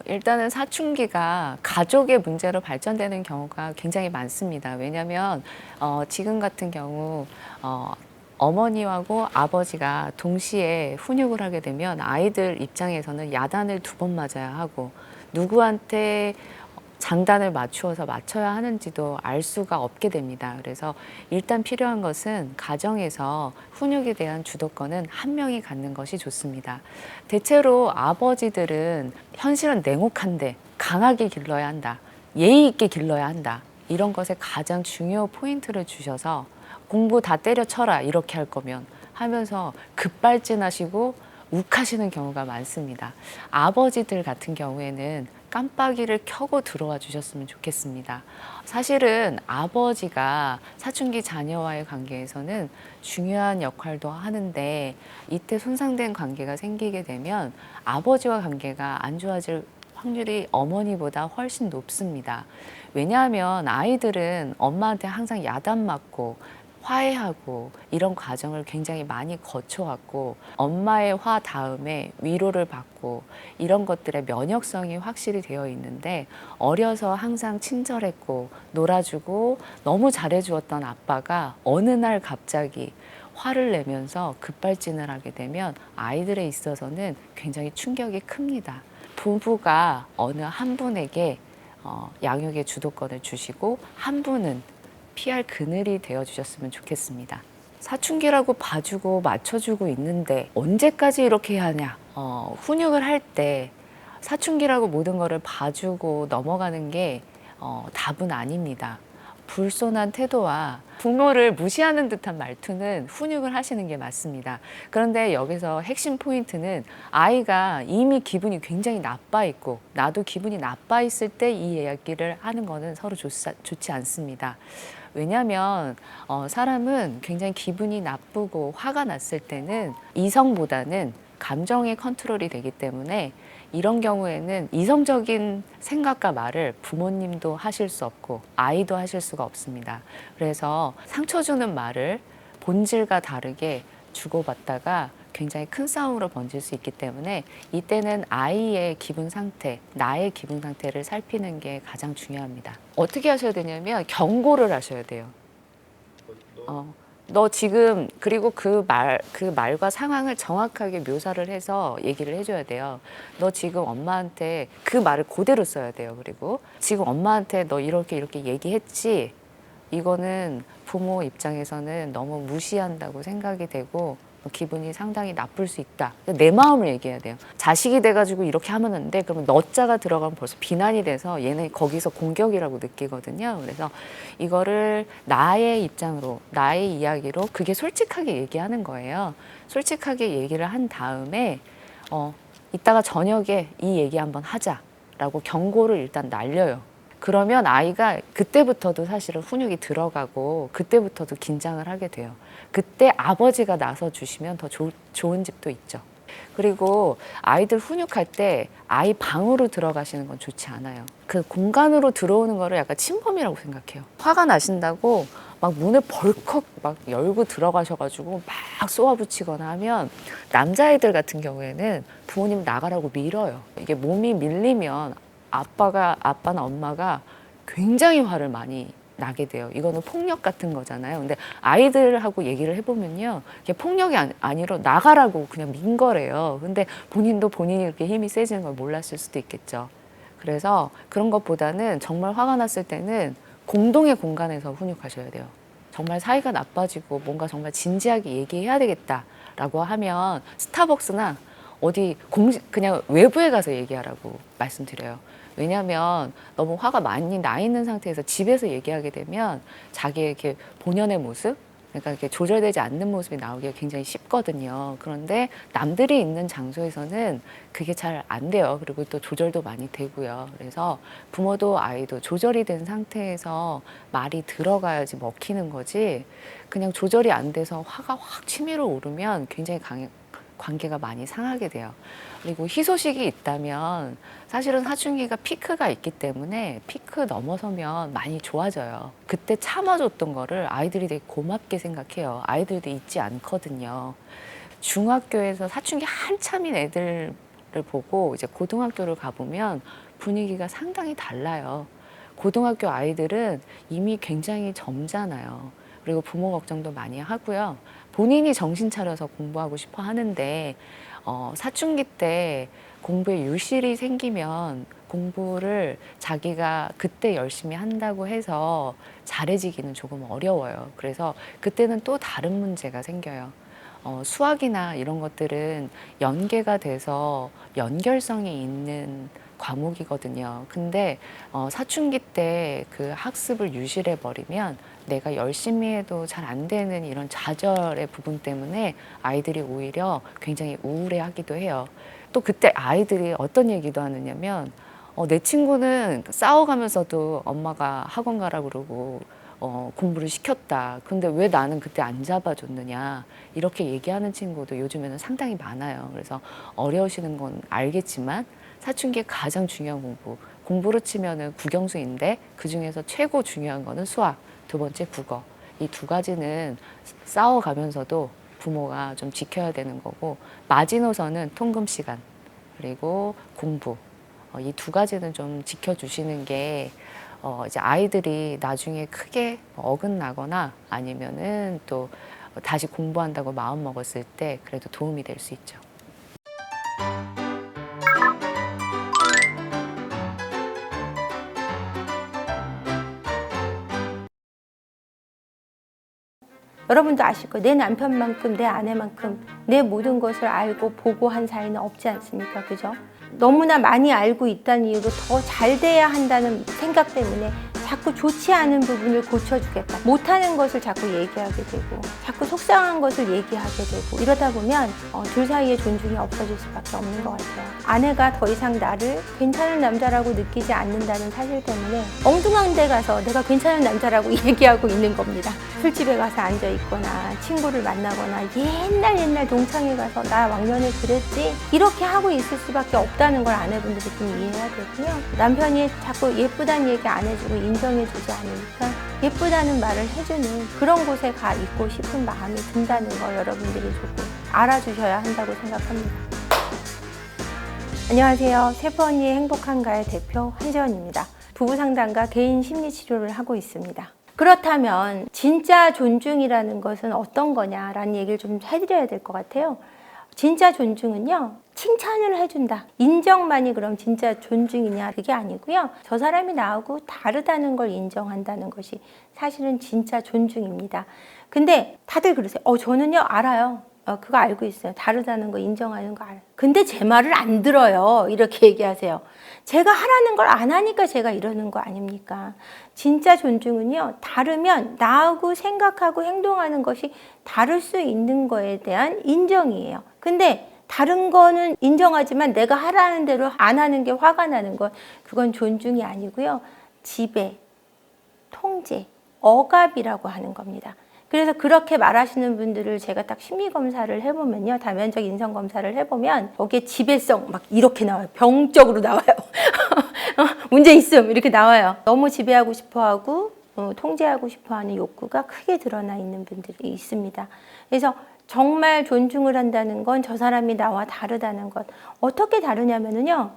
일단은 사춘기가 가족의 문제로 발전되는 경우가 굉장히 많습니다. 왜냐하면 지금 같은 경우 어머니하고 아버지가 동시에 훈육을 하게 되면 아이들 입장에서는 야단을 2번 맞아야 하고 누구한테 장단을 맞추어서 맞춰야 하는지도 알 수가 없게 됩니다. 그래서 일단 필요한 것은 가정에서 훈육에 대한 주도권은 한 명이 갖는 것이 좋습니다. 대체로 아버지들은 현실은 냉혹한데 강하게 길러야 한다. 예의 있게 길러야 한다. 이런 것에 가장 중요 포인트를 주셔서 공부 다 때려쳐라 이렇게 할 거면 하면서 급발진하시고 욱하시는 경우가 많습니다. 아버지들 같은 경우에는 깜빡이를 켜고 들어와 주셨으면 좋겠습니다. 사실은 아버지가 사춘기 자녀와의 관계에서는 중요한 역할도 하는데 이때 손상된 관계가 생기게 되면 아버지와 관계가 안 좋아질 확률이 어머니보다 훨씬 높습니다. 왜냐하면 아이들은 엄마한테 항상 야단 맞고 화해하고 이런 과정을 굉장히 많이 거쳐왔고 엄마의 화 다음에 위로를 받고 이런 것들의 면역성이 확실히 되어 있는데 어려서 항상 친절했고 놀아주고 너무 잘해주었던 아빠가 어느 날 갑자기 화를 내면서 급발진을 하게 되면 아이들에 있어서는 굉장히 충격이 큽니다. 부부가 어느 한 분에게 양육의 주도권을 주시고 한 분은 피할 그늘이 되어 주셨으면 좋겠습니다. 사춘기라고 봐주고 맞춰주고 있는데 언제까지 이렇게 해야 하냐. 훈육을 할 때 사춘기라고 모든 거를 봐주고 넘어가는 게 답은 아닙니다. 불손한 태도와 부모를 무시하는 듯한 말투는 훈육을 하시는 게 맞습니다. 그런데 여기서 핵심 포인트는 아이가 이미 기분이 굉장히 나빠 있고 나도 기분이 나빠 있을 때 이 이야기를 하는 거는 서로 좋지 않습니다. 왜냐하면 사람은 굉장히 기분이 나쁘고 화가 났을 때는 이성보다는 감정의 컨트롤이 되기 때문에 이런 경우에는 이성적인 생각과 말을 부모님도 하실 수 없고 아이도 하실 수가 없습니다. 그래서 상처 주는 말을 본질과 다르게 주고받다가 굉장히 큰 싸움으로 번질 수 있기 때문에 이때는 아이의 기분 상태, 나의 기분 상태를 살피는 게 가장 중요합니다. 어떻게 하셔야 되냐면 경고를 하셔야 돼요. 너 지금 그리고 그 말과 상황을 정확하게 묘사를 해서 얘기를 해줘야 돼요. 너 지금 엄마한테 그 말을 그대로 써야 돼요. 그리고 지금 엄마한테 너 이렇게 얘기했지? 이거는 부모 입장에서는 너무 무시한다고 생각이 되고 기분이 상당히 나쁠 수 있다. 내 마음을 얘기해야 돼요. 자식이 돼가지고 이렇게 하면 안 돼. 그러면 너자가 들어가면 벌써 비난이 돼서 얘는 거기서 공격이라고 느끼거든요. 그래서 이거를 나의 입장으로, 나의 이야기로 그게 솔직하게 얘기하는 거예요. 솔직하게 얘기를 한 다음에 이따가 저녁에 이 얘기 한번 하자라고 경고를 일단 날려요. 그러면 아이가 그때부터도 사실은 훈육이 들어가고 그때부터도 긴장을 하게 돼요. 그때 아버지가 나서 주시면 더 좋은 집도 있죠. 그리고 아이들 훈육할 때 아이 방으로 들어가시는 건 좋지 않아요. 그 공간으로 들어오는 거를 약간 침범이라고 생각해요. 화가 나신다고 막 문을 벌컥 막 열고 들어가셔가지고 막 쏘아붙이거나 하면 남자애들 같은 경우에는 부모님 나가라고 밀어요. 이게 몸이 밀리면 아빠나 엄마가 굉장히 화를 많이 나게 돼요. 이거는 폭력 같은 거잖아요. 근데 아이들하고 얘기를 해보면요. 이게 폭력이 아니라 나가라고 그냥 민 거래요. 근데 본인도 본인이 이렇게 힘이 세지는 걸 몰랐을 수도 있겠죠. 그래서 그런 것보다는 정말 화가 났을 때는 공동의 공간에서 훈육하셔야 돼요. 정말 사이가 나빠지고 뭔가 정말 진지하게 얘기해야 되겠다라고 하면 스타벅스나 어디 그냥 외부에 가서 얘기하라고 말씀드려요. 왜냐하면 너무 화가 많이 나 있는 상태에서 집에서 얘기하게 되면 자기의 이렇게 본연의 모습, 그러니까 이렇게 조절되지 않는 모습이 나오기가 굉장히 쉽거든요. 그런데 남들이 있는 장소에서는 그게 잘 안 돼요. 그리고 또 조절도 많이 되고요. 그래서 부모도 아이도 조절이 된 상태에서 말이 들어가야지 먹히는 거지, 그냥 조절이 안 돼서 화가 확 치밀어 오르면 굉장히 관계가 많이 상하게 돼요. 그리고 희소식이 있다면 사실은 사춘기가 피크가 있기 때문에 피크 넘어서면 많이 좋아져요. 그때 참아줬던 거를 아이들이 되게 고맙게 생각해요. 아이들도 잊지 않거든요. 중학교에서 사춘기 한참인 애들을 보고 이제 고등학교를 가보면 분위기가 상당히 달라요. 고등학교 아이들은 이미 굉장히 젊잖아요. 그리고 부모 걱정도 많이 하고요. 본인이 정신 차려서 공부하고 싶어 하는데 사춘기 때 공부에 유실이 생기면 공부를 자기가 그때 열심히 한다고 해서 잘해지기는 조금 어려워요. 그래서 그때는 또 다른 문제가 생겨요. 수학이나 이런 것들은 연계가 돼서 연결성이 있는 과목이거든요. 근데 사춘기 때 그 학습을 유실해 버리면 내가 열심히 해도 잘 안 되는 이런 좌절의 부분 때문에 아이들이 오히려 굉장히 우울해하기도 해요. 또 그때 아이들이 어떤 얘기도 하느냐면 내 친구는 싸워가면서도 엄마가 학원 가라 그러고 공부를 시켰다. 근데 왜 나는 그때 안 잡아줬느냐. 이렇게 얘기하는 친구도 요즘에는 상당히 많아요. 그래서 어려우시는 건 알겠지만 사춘기의 가장 중요한 공부로 치면은 국영수인데 그중에서 최고 중요한 거는 수학, 두 번째 국어. 이 두 가지는 싸워가면서도 부모가 좀 지켜야 되는 거고, 마지노선은 통금 시간 그리고 공부, 이 두 가지는 좀 지켜주시는 게 이제 아이들이 나중에 크게 어긋나거나 아니면은 또 다시 공부한다고 마음 먹었을 때 그래도 도움이 될 수 있죠. 여러분도 아실 거예요. 내 남편만큼 내 아내만큼 내 모든 것을 알고 보고 한 사이는 없지 않습니까? 그죠? 너무나 많이 알고 있다는 이유로 더 잘 돼야 한다는 생각 때문에 자꾸 좋지 않은 부분을 고쳐주겠다. 못하는 것을 자꾸 얘기하게 되고 자꾸 속상한 것을 얘기하게 되고 이러다 보면 둘 사이의 존중이 없어질 수밖에 없는 것 같아요. 아내가 더 이상 나를 괜찮은 남자라고 느끼지 않는다는 사실 때문에 엉뚱한 데 가서 내가 괜찮은 남자라고 얘기하고 있는 겁니다. 술집에 가서 앉아 있거나 친구를 만나거나 옛날 동창회 가서 나 왕년에 그랬지 이렇게 하고 있을 수밖에 없다는 걸 아내분들이 좀 이해해야 되고요. 남편이 자꾸 예쁘다는 얘기 안 해주고 인정해주지 않으니까 예쁘다는 말을 해주는 그런 곳에 가 있고 싶은 마음이 든다는 거 여러분들이 조금 알아주셔야 한다고 생각합니다. 안녕하세요. 세포언니의 행복한가의 대표 한재원입니다. 부부상담과 개인 심리치료를 하고 있습니다. 그렇다면 진짜 존중이라는 것은 어떤 거냐라는 얘기를 좀 해드려야 될 것 같아요. 진짜 존중은요, 칭찬을 해준다. 인정만이 그럼 진짜 존중이냐? 그게 아니고요. 저 사람이 나하고 다르다는 걸 인정한다는 것이 사실은 진짜 존중입니다. 근데 다들 그러세요. 저는요, 알아요. 그거 알고 있어요. 다르다는 거 인정하는 거 알아요. 근데 제 말을 안 들어요. 이렇게 얘기하세요. 제가 하라는 걸 안 하니까 제가 이러는 거 아닙니까? 진짜 존중은요, 다르면 나하고 생각하고 행동하는 것이 다를 수 있는 거에 대한 인정이에요. 근데 다른 거는 인정하지만 내가 하라는 대로 안 하는 게 화가 나는 건 그건 존중이 아니고요. 지배, 통제, 억압이라고 하는 겁니다. 그래서 그렇게 말하시는 분들을 제가 딱 심리검사를 해보면요. 다면적 인성검사를 해보면 거기에 지배성 막 이렇게 나와요. 병적으로 나와요. 문제 있음 이렇게 나와요. 너무 지배하고 싶어하고 통제하고 싶어하는 욕구가 크게 드러나 있는 분들이 있습니다. 그래서 정말 존중을 한다는 건 저 사람이 나와 다르다는 것. 어떻게 다르냐면요.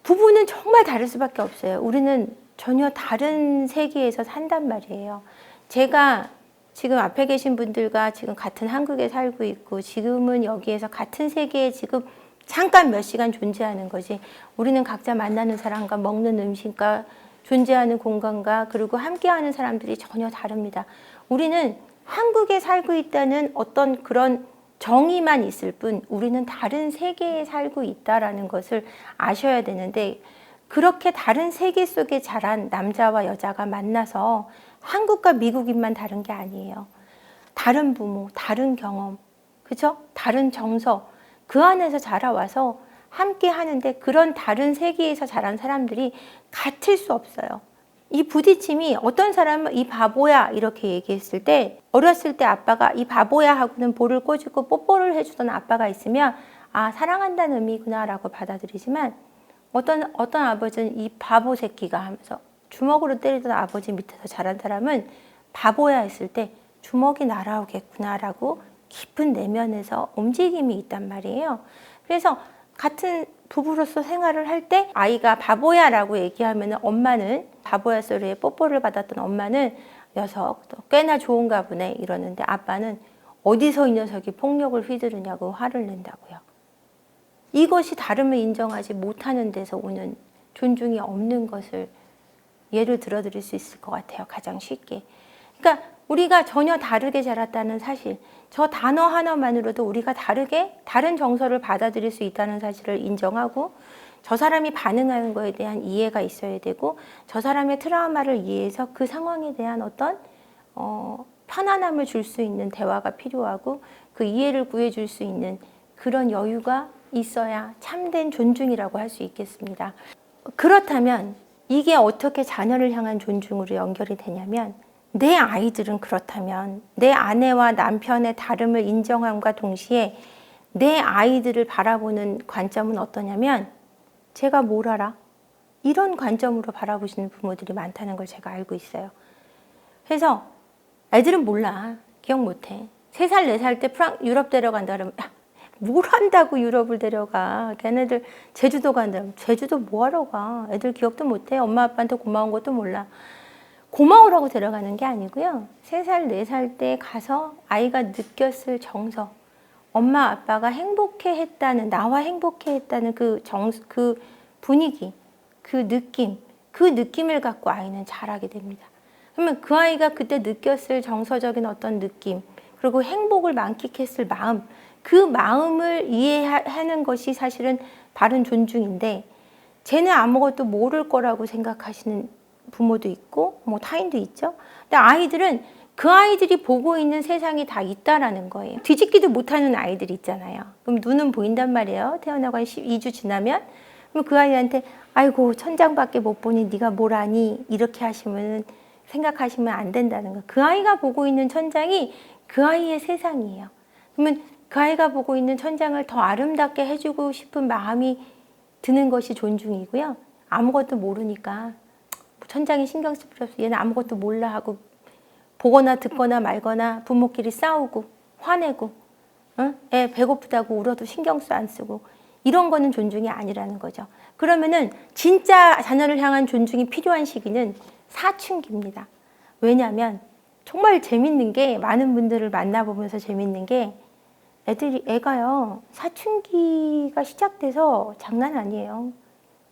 부부는 정말 다를 수밖에 없어요. 우리는 전혀 다른 세계에서 산단 말이에요. 제가 지금 앞에 계신 분들과 지금 같은 한국에 살고 있고 지금은 여기에서 같은 세계에 지금 잠깐 몇 시간 존재하는 거지. 우리는 각자 만나는 사람과 먹는 음식과 존재하는 공간과 그리고 함께하는 사람들이 전혀 다릅니다. 우리는 한국에 살고 있다는 어떤 그런 정의만 있을 뿐 우리는 다른 세계에 살고 있다는 것을 아셔야 되는데 그렇게 다른 세계 속에 자란 남자와 여자가 만나서 한국과 미국인만 다른 게 아니에요. 다른 부모, 다른 경험, 그죠? 다른 정서, 그 안에서 자라와서 함께 하는데 그런 다른 세계에서 자란 사람들이 같을 수 없어요. 이 부딪힘이 어떤 사람은 이 바보야 이렇게 얘기했을 때 어렸을 때 아빠가 이 바보야 하고는 볼을 꼬집고 뽀뽀를 해주던 아빠가 있으면 아 사랑한다는 의미구나 라고 받아들이지만 어떤 아버지는 이 바보 새끼가 하면서 주먹으로 때리던 아버지 밑에서 자란 사람은 바보야 했을 때 주먹이 날아오겠구나 라고 깊은 내면에서 움직임이 있단 말이에요. 그래서 같은 부부로서 생활을 할 때 아이가 바보야 라고 얘기하면 엄마는 바보야 소리에 뽀뽀를 받았던 엄마는 녀석 꽤나 좋은가 보네 이러는데 아빠는 어디서 이 녀석이 폭력을 휘두르냐고 화를 낸다고요. 이것이 다름을 인정하지 못하는 데서 오는 존중이 없는 것을 예를 들어 드릴 수 있을 것 같아요. 가장 쉽게. 그러니까 우리가 전혀 다르게 자랐다는 사실, 저 단어 하나만으로도 우리가 다른 정서를 받아들일 수 있다는 사실을 인정하고 저 사람이 반응하는 거에 대한 이해가 있어야 되고 저 사람의 트라우마를 이해해서 그 상황에 대한 어떤 편안함을 줄 수 있는 대화가 필요하고 그 이해를 구해줄 수 있는 그런 여유가 있어야 참된 존중이라고 할 수 있겠습니다. 그렇다면 이게 어떻게 자녀를 향한 존중으로 연결이 되냐면 내 아이들은 그렇다면 내 아내와 남편의 다름을 인정함과 동시에 내 아이들을 바라보는 관점은 어떠냐면 제가 뭘 알아? 이런 관점으로 바라보시는 부모들이 많다는 걸 제가 알고 있어요. 그래서 애들은 몰라. 기억 못해. 3살, 4살 때 유럽 데려간다 그러면 뭘 한다고 유럽을 데려가. 걔네들 제주도 간다. 제주도 뭐하러 가. 애들 기억도 못해. 엄마 아빠한테 고마운 것도 몰라. 고마우라고 데려가는 게 아니고요. 3살, 4살 때 가서 아이가 느꼈을 정서, 엄마 아빠가 행복해했다는, 나와 행복해했다는 그 분위기, 그 느낌을 갖고 아이는 자라게 됩니다. 그러면 그 아이가 그때 느꼈을 정서적인 어떤 느낌, 그리고 행복을 만끽했을 마음, 그 마음을 이해하는 것이 사실은 바른 존중인데, 쟤는 아무것도 모를 거라고 생각하시는 부모도 있고 뭐 타인도 있죠. 근데 아이들은 그 아이들이 보고 있는 세상이 다 있다라는 거예요. 뒤집기도 못하는 아이들이 있잖아요. 그럼 눈은 보인단 말이에요. 태어나고 한 2주 지나면. 그럼 그 아이한테 아이고 천장밖에 못 보니 네가 뭘 아니, 이렇게 생각하시면 안 된다는 거예요. 그 아이가 보고 있는 천장이 그 아이의 세상이에요. 그러면 그 아이가 보고 있는 천장을 더 아름답게 해주고 싶은 마음이 드는 것이 존중이고요. 아무것도 모르니까 천장에 신경 쓸 필요 없어. 얘는 아무것도 몰라 하고 보거나 듣거나 말거나 부모끼리 싸우고 화내고 애 배고프다고 울어도 신경 안 쓰고, 이런 거는 존중이 아니라는 거죠. 그러면은 진짜 자녀를 향한 존중이 필요한 시기는 사춘기입니다. 왜냐하면 정말 재밌는 게, 많은 분들을 만나보면서 재밌는 게, 애가요 사춘기가 시작돼서 장난 아니에요.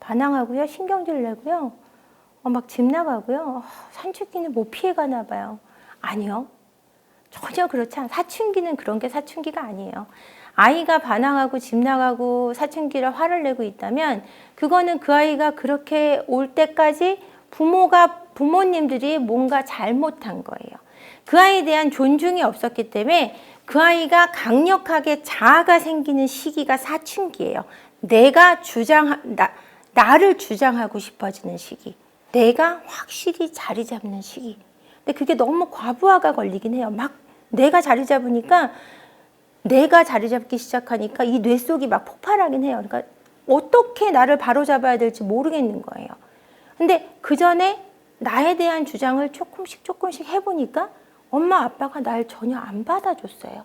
반항하고요, 신경질 내고요, 막 집 나가고요. 사춘기는 뭐 피해가나 봐요. 아니요, 전혀 그렇지 않아요. 사춘기는 그런 게 사춘기가 아니에요. 아이가 반항하고 집 나가고 사춘기를 화를 내고 있다면 그거는 그 아이가 그렇게 올 때까지 부모님들이 뭔가 잘못한 거예요. 그 아이에 대한 존중이 없었기 때문에 그 아이가 강력하게 자아가 생기는 시기가 사춘기예요. 나를 주장하고 싶어지는 시기. 내가 확실히 자리 잡는 시기. 근데 그게 너무 과부하가 걸리긴 해요. 막 내가 자리 잡으니까, 내가 자리 잡기 시작하니까 이 뇌 속이 막 폭발하긴 해요. 그러니까 어떻게 나를 바로잡아야 될지 모르겠는 거예요. 근데 그 전에 나에 대한 주장을 조금씩 해보니까 엄마 아빠가 날 전혀 안 받아줬어요.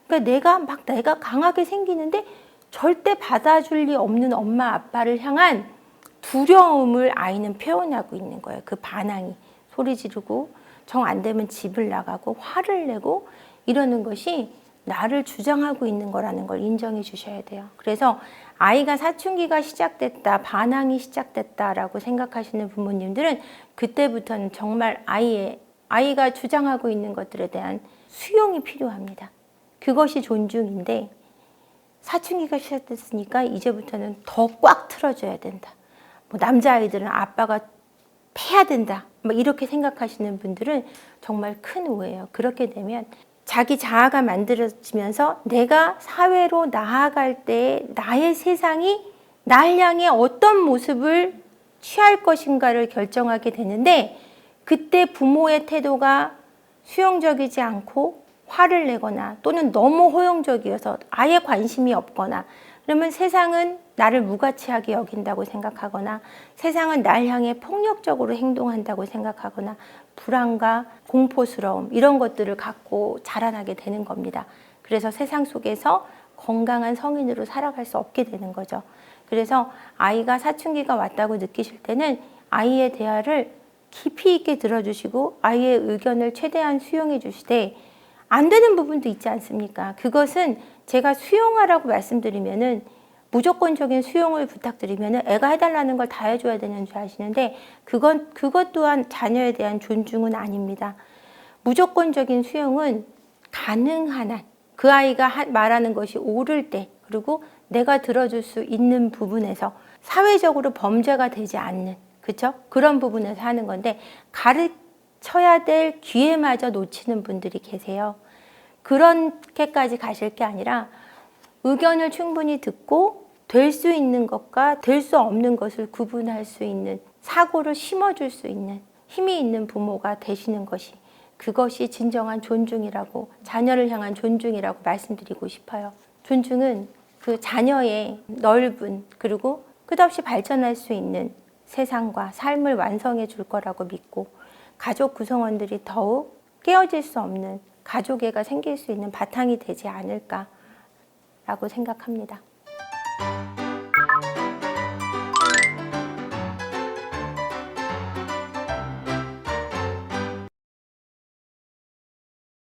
그러니까 내가 강하게 생기는데 절대 받아줄 리 없는 엄마 아빠를 향한 두려움을 아이는 표현하고 있는 거예요. 그 반항이. 소리 지르고 정 안 되면 집을 나가고 화를 내고 이러는 것이 나를 주장하고 있는 거라는 걸 인정해 주셔야 돼요. 그래서 아이가 사춘기가 시작됐다, 반항이 시작됐다라고 생각하시는 부모님들은 그때부터는 정말 아이가 주장하고 있는 것들에 대한 수용이 필요합니다. 그것이 존중인데, 사춘기가 시작됐으니까 이제부터는 더 꽉 틀어줘야 된다. 뭐 남자아이들은 아빠가 패야 된다. 막 이렇게 생각하시는 분들은 정말 큰 오해예요. 그렇게 되면 자기 자아가 만들어지면서 내가 사회로 나아갈 때 나의 세상이 날 향해 어떤 모습을 취할 것인가를 결정하게 되는데, 그때 부모의 태도가 수용적이지 않고 화를 내거나 또는 너무 호용적이어서 아예 관심이 없거나, 그러면 세상은 나를 무가치하게 여긴다고 생각하거나, 세상은 날 향해 폭력적으로 행동한다고 생각하거나, 불안과 공포스러움 이런 것들을 갖고 자라나게 되는 겁니다. 그래서 세상 속에서 건강한 성인으로 살아갈 수 없게 되는 거죠. 그래서 아이가 사춘기가 왔다고 느끼실 때는 아이의 대화를 깊이 있게 들어주시고 아이의 의견을 최대한 수용해 주시되, 안 되는 부분도 있지 않습니까? 그것은 제가 수용하라고 말씀드리면은, 무조건적인 수용을 부탁드리면은 애가 해달라는 걸 다 해줘야 되는 줄 아시는데, 그것 또한 자녀에 대한 존중은 아닙니다. 무조건적인 수용은 가능한 한, 그 아이가 말하는 것이 옳을 때, 그리고 내가 들어줄 수 있는 부분에서, 사회적으로 범죄가 되지 않는, 그렇죠? 그런 부분에서 하는 건데, 가르쳐야 될 기회마저 놓치는 분들이 계세요. 그렇게까지 가실 게 아니라 의견을 충분히 듣고 될 수 있는 것과 될 수 없는 것을 구분할 수 있는 사고를 심어줄 수 있는 힘이 있는 부모가 되시는 것이, 그것이 진정한 존중이라고, 자녀를 향한 존중이라고 말씀드리고 싶어요. 존중은 그 자녀의 넓은, 그리고 끝없이 발전할 수 있는 세상과 삶을 완성해 줄 거라고 믿고, 가족 구성원들이 더욱 깨어질 수 없는 가족애가 생길 수 있는 바탕이 되지 않을까라고 생각합니다.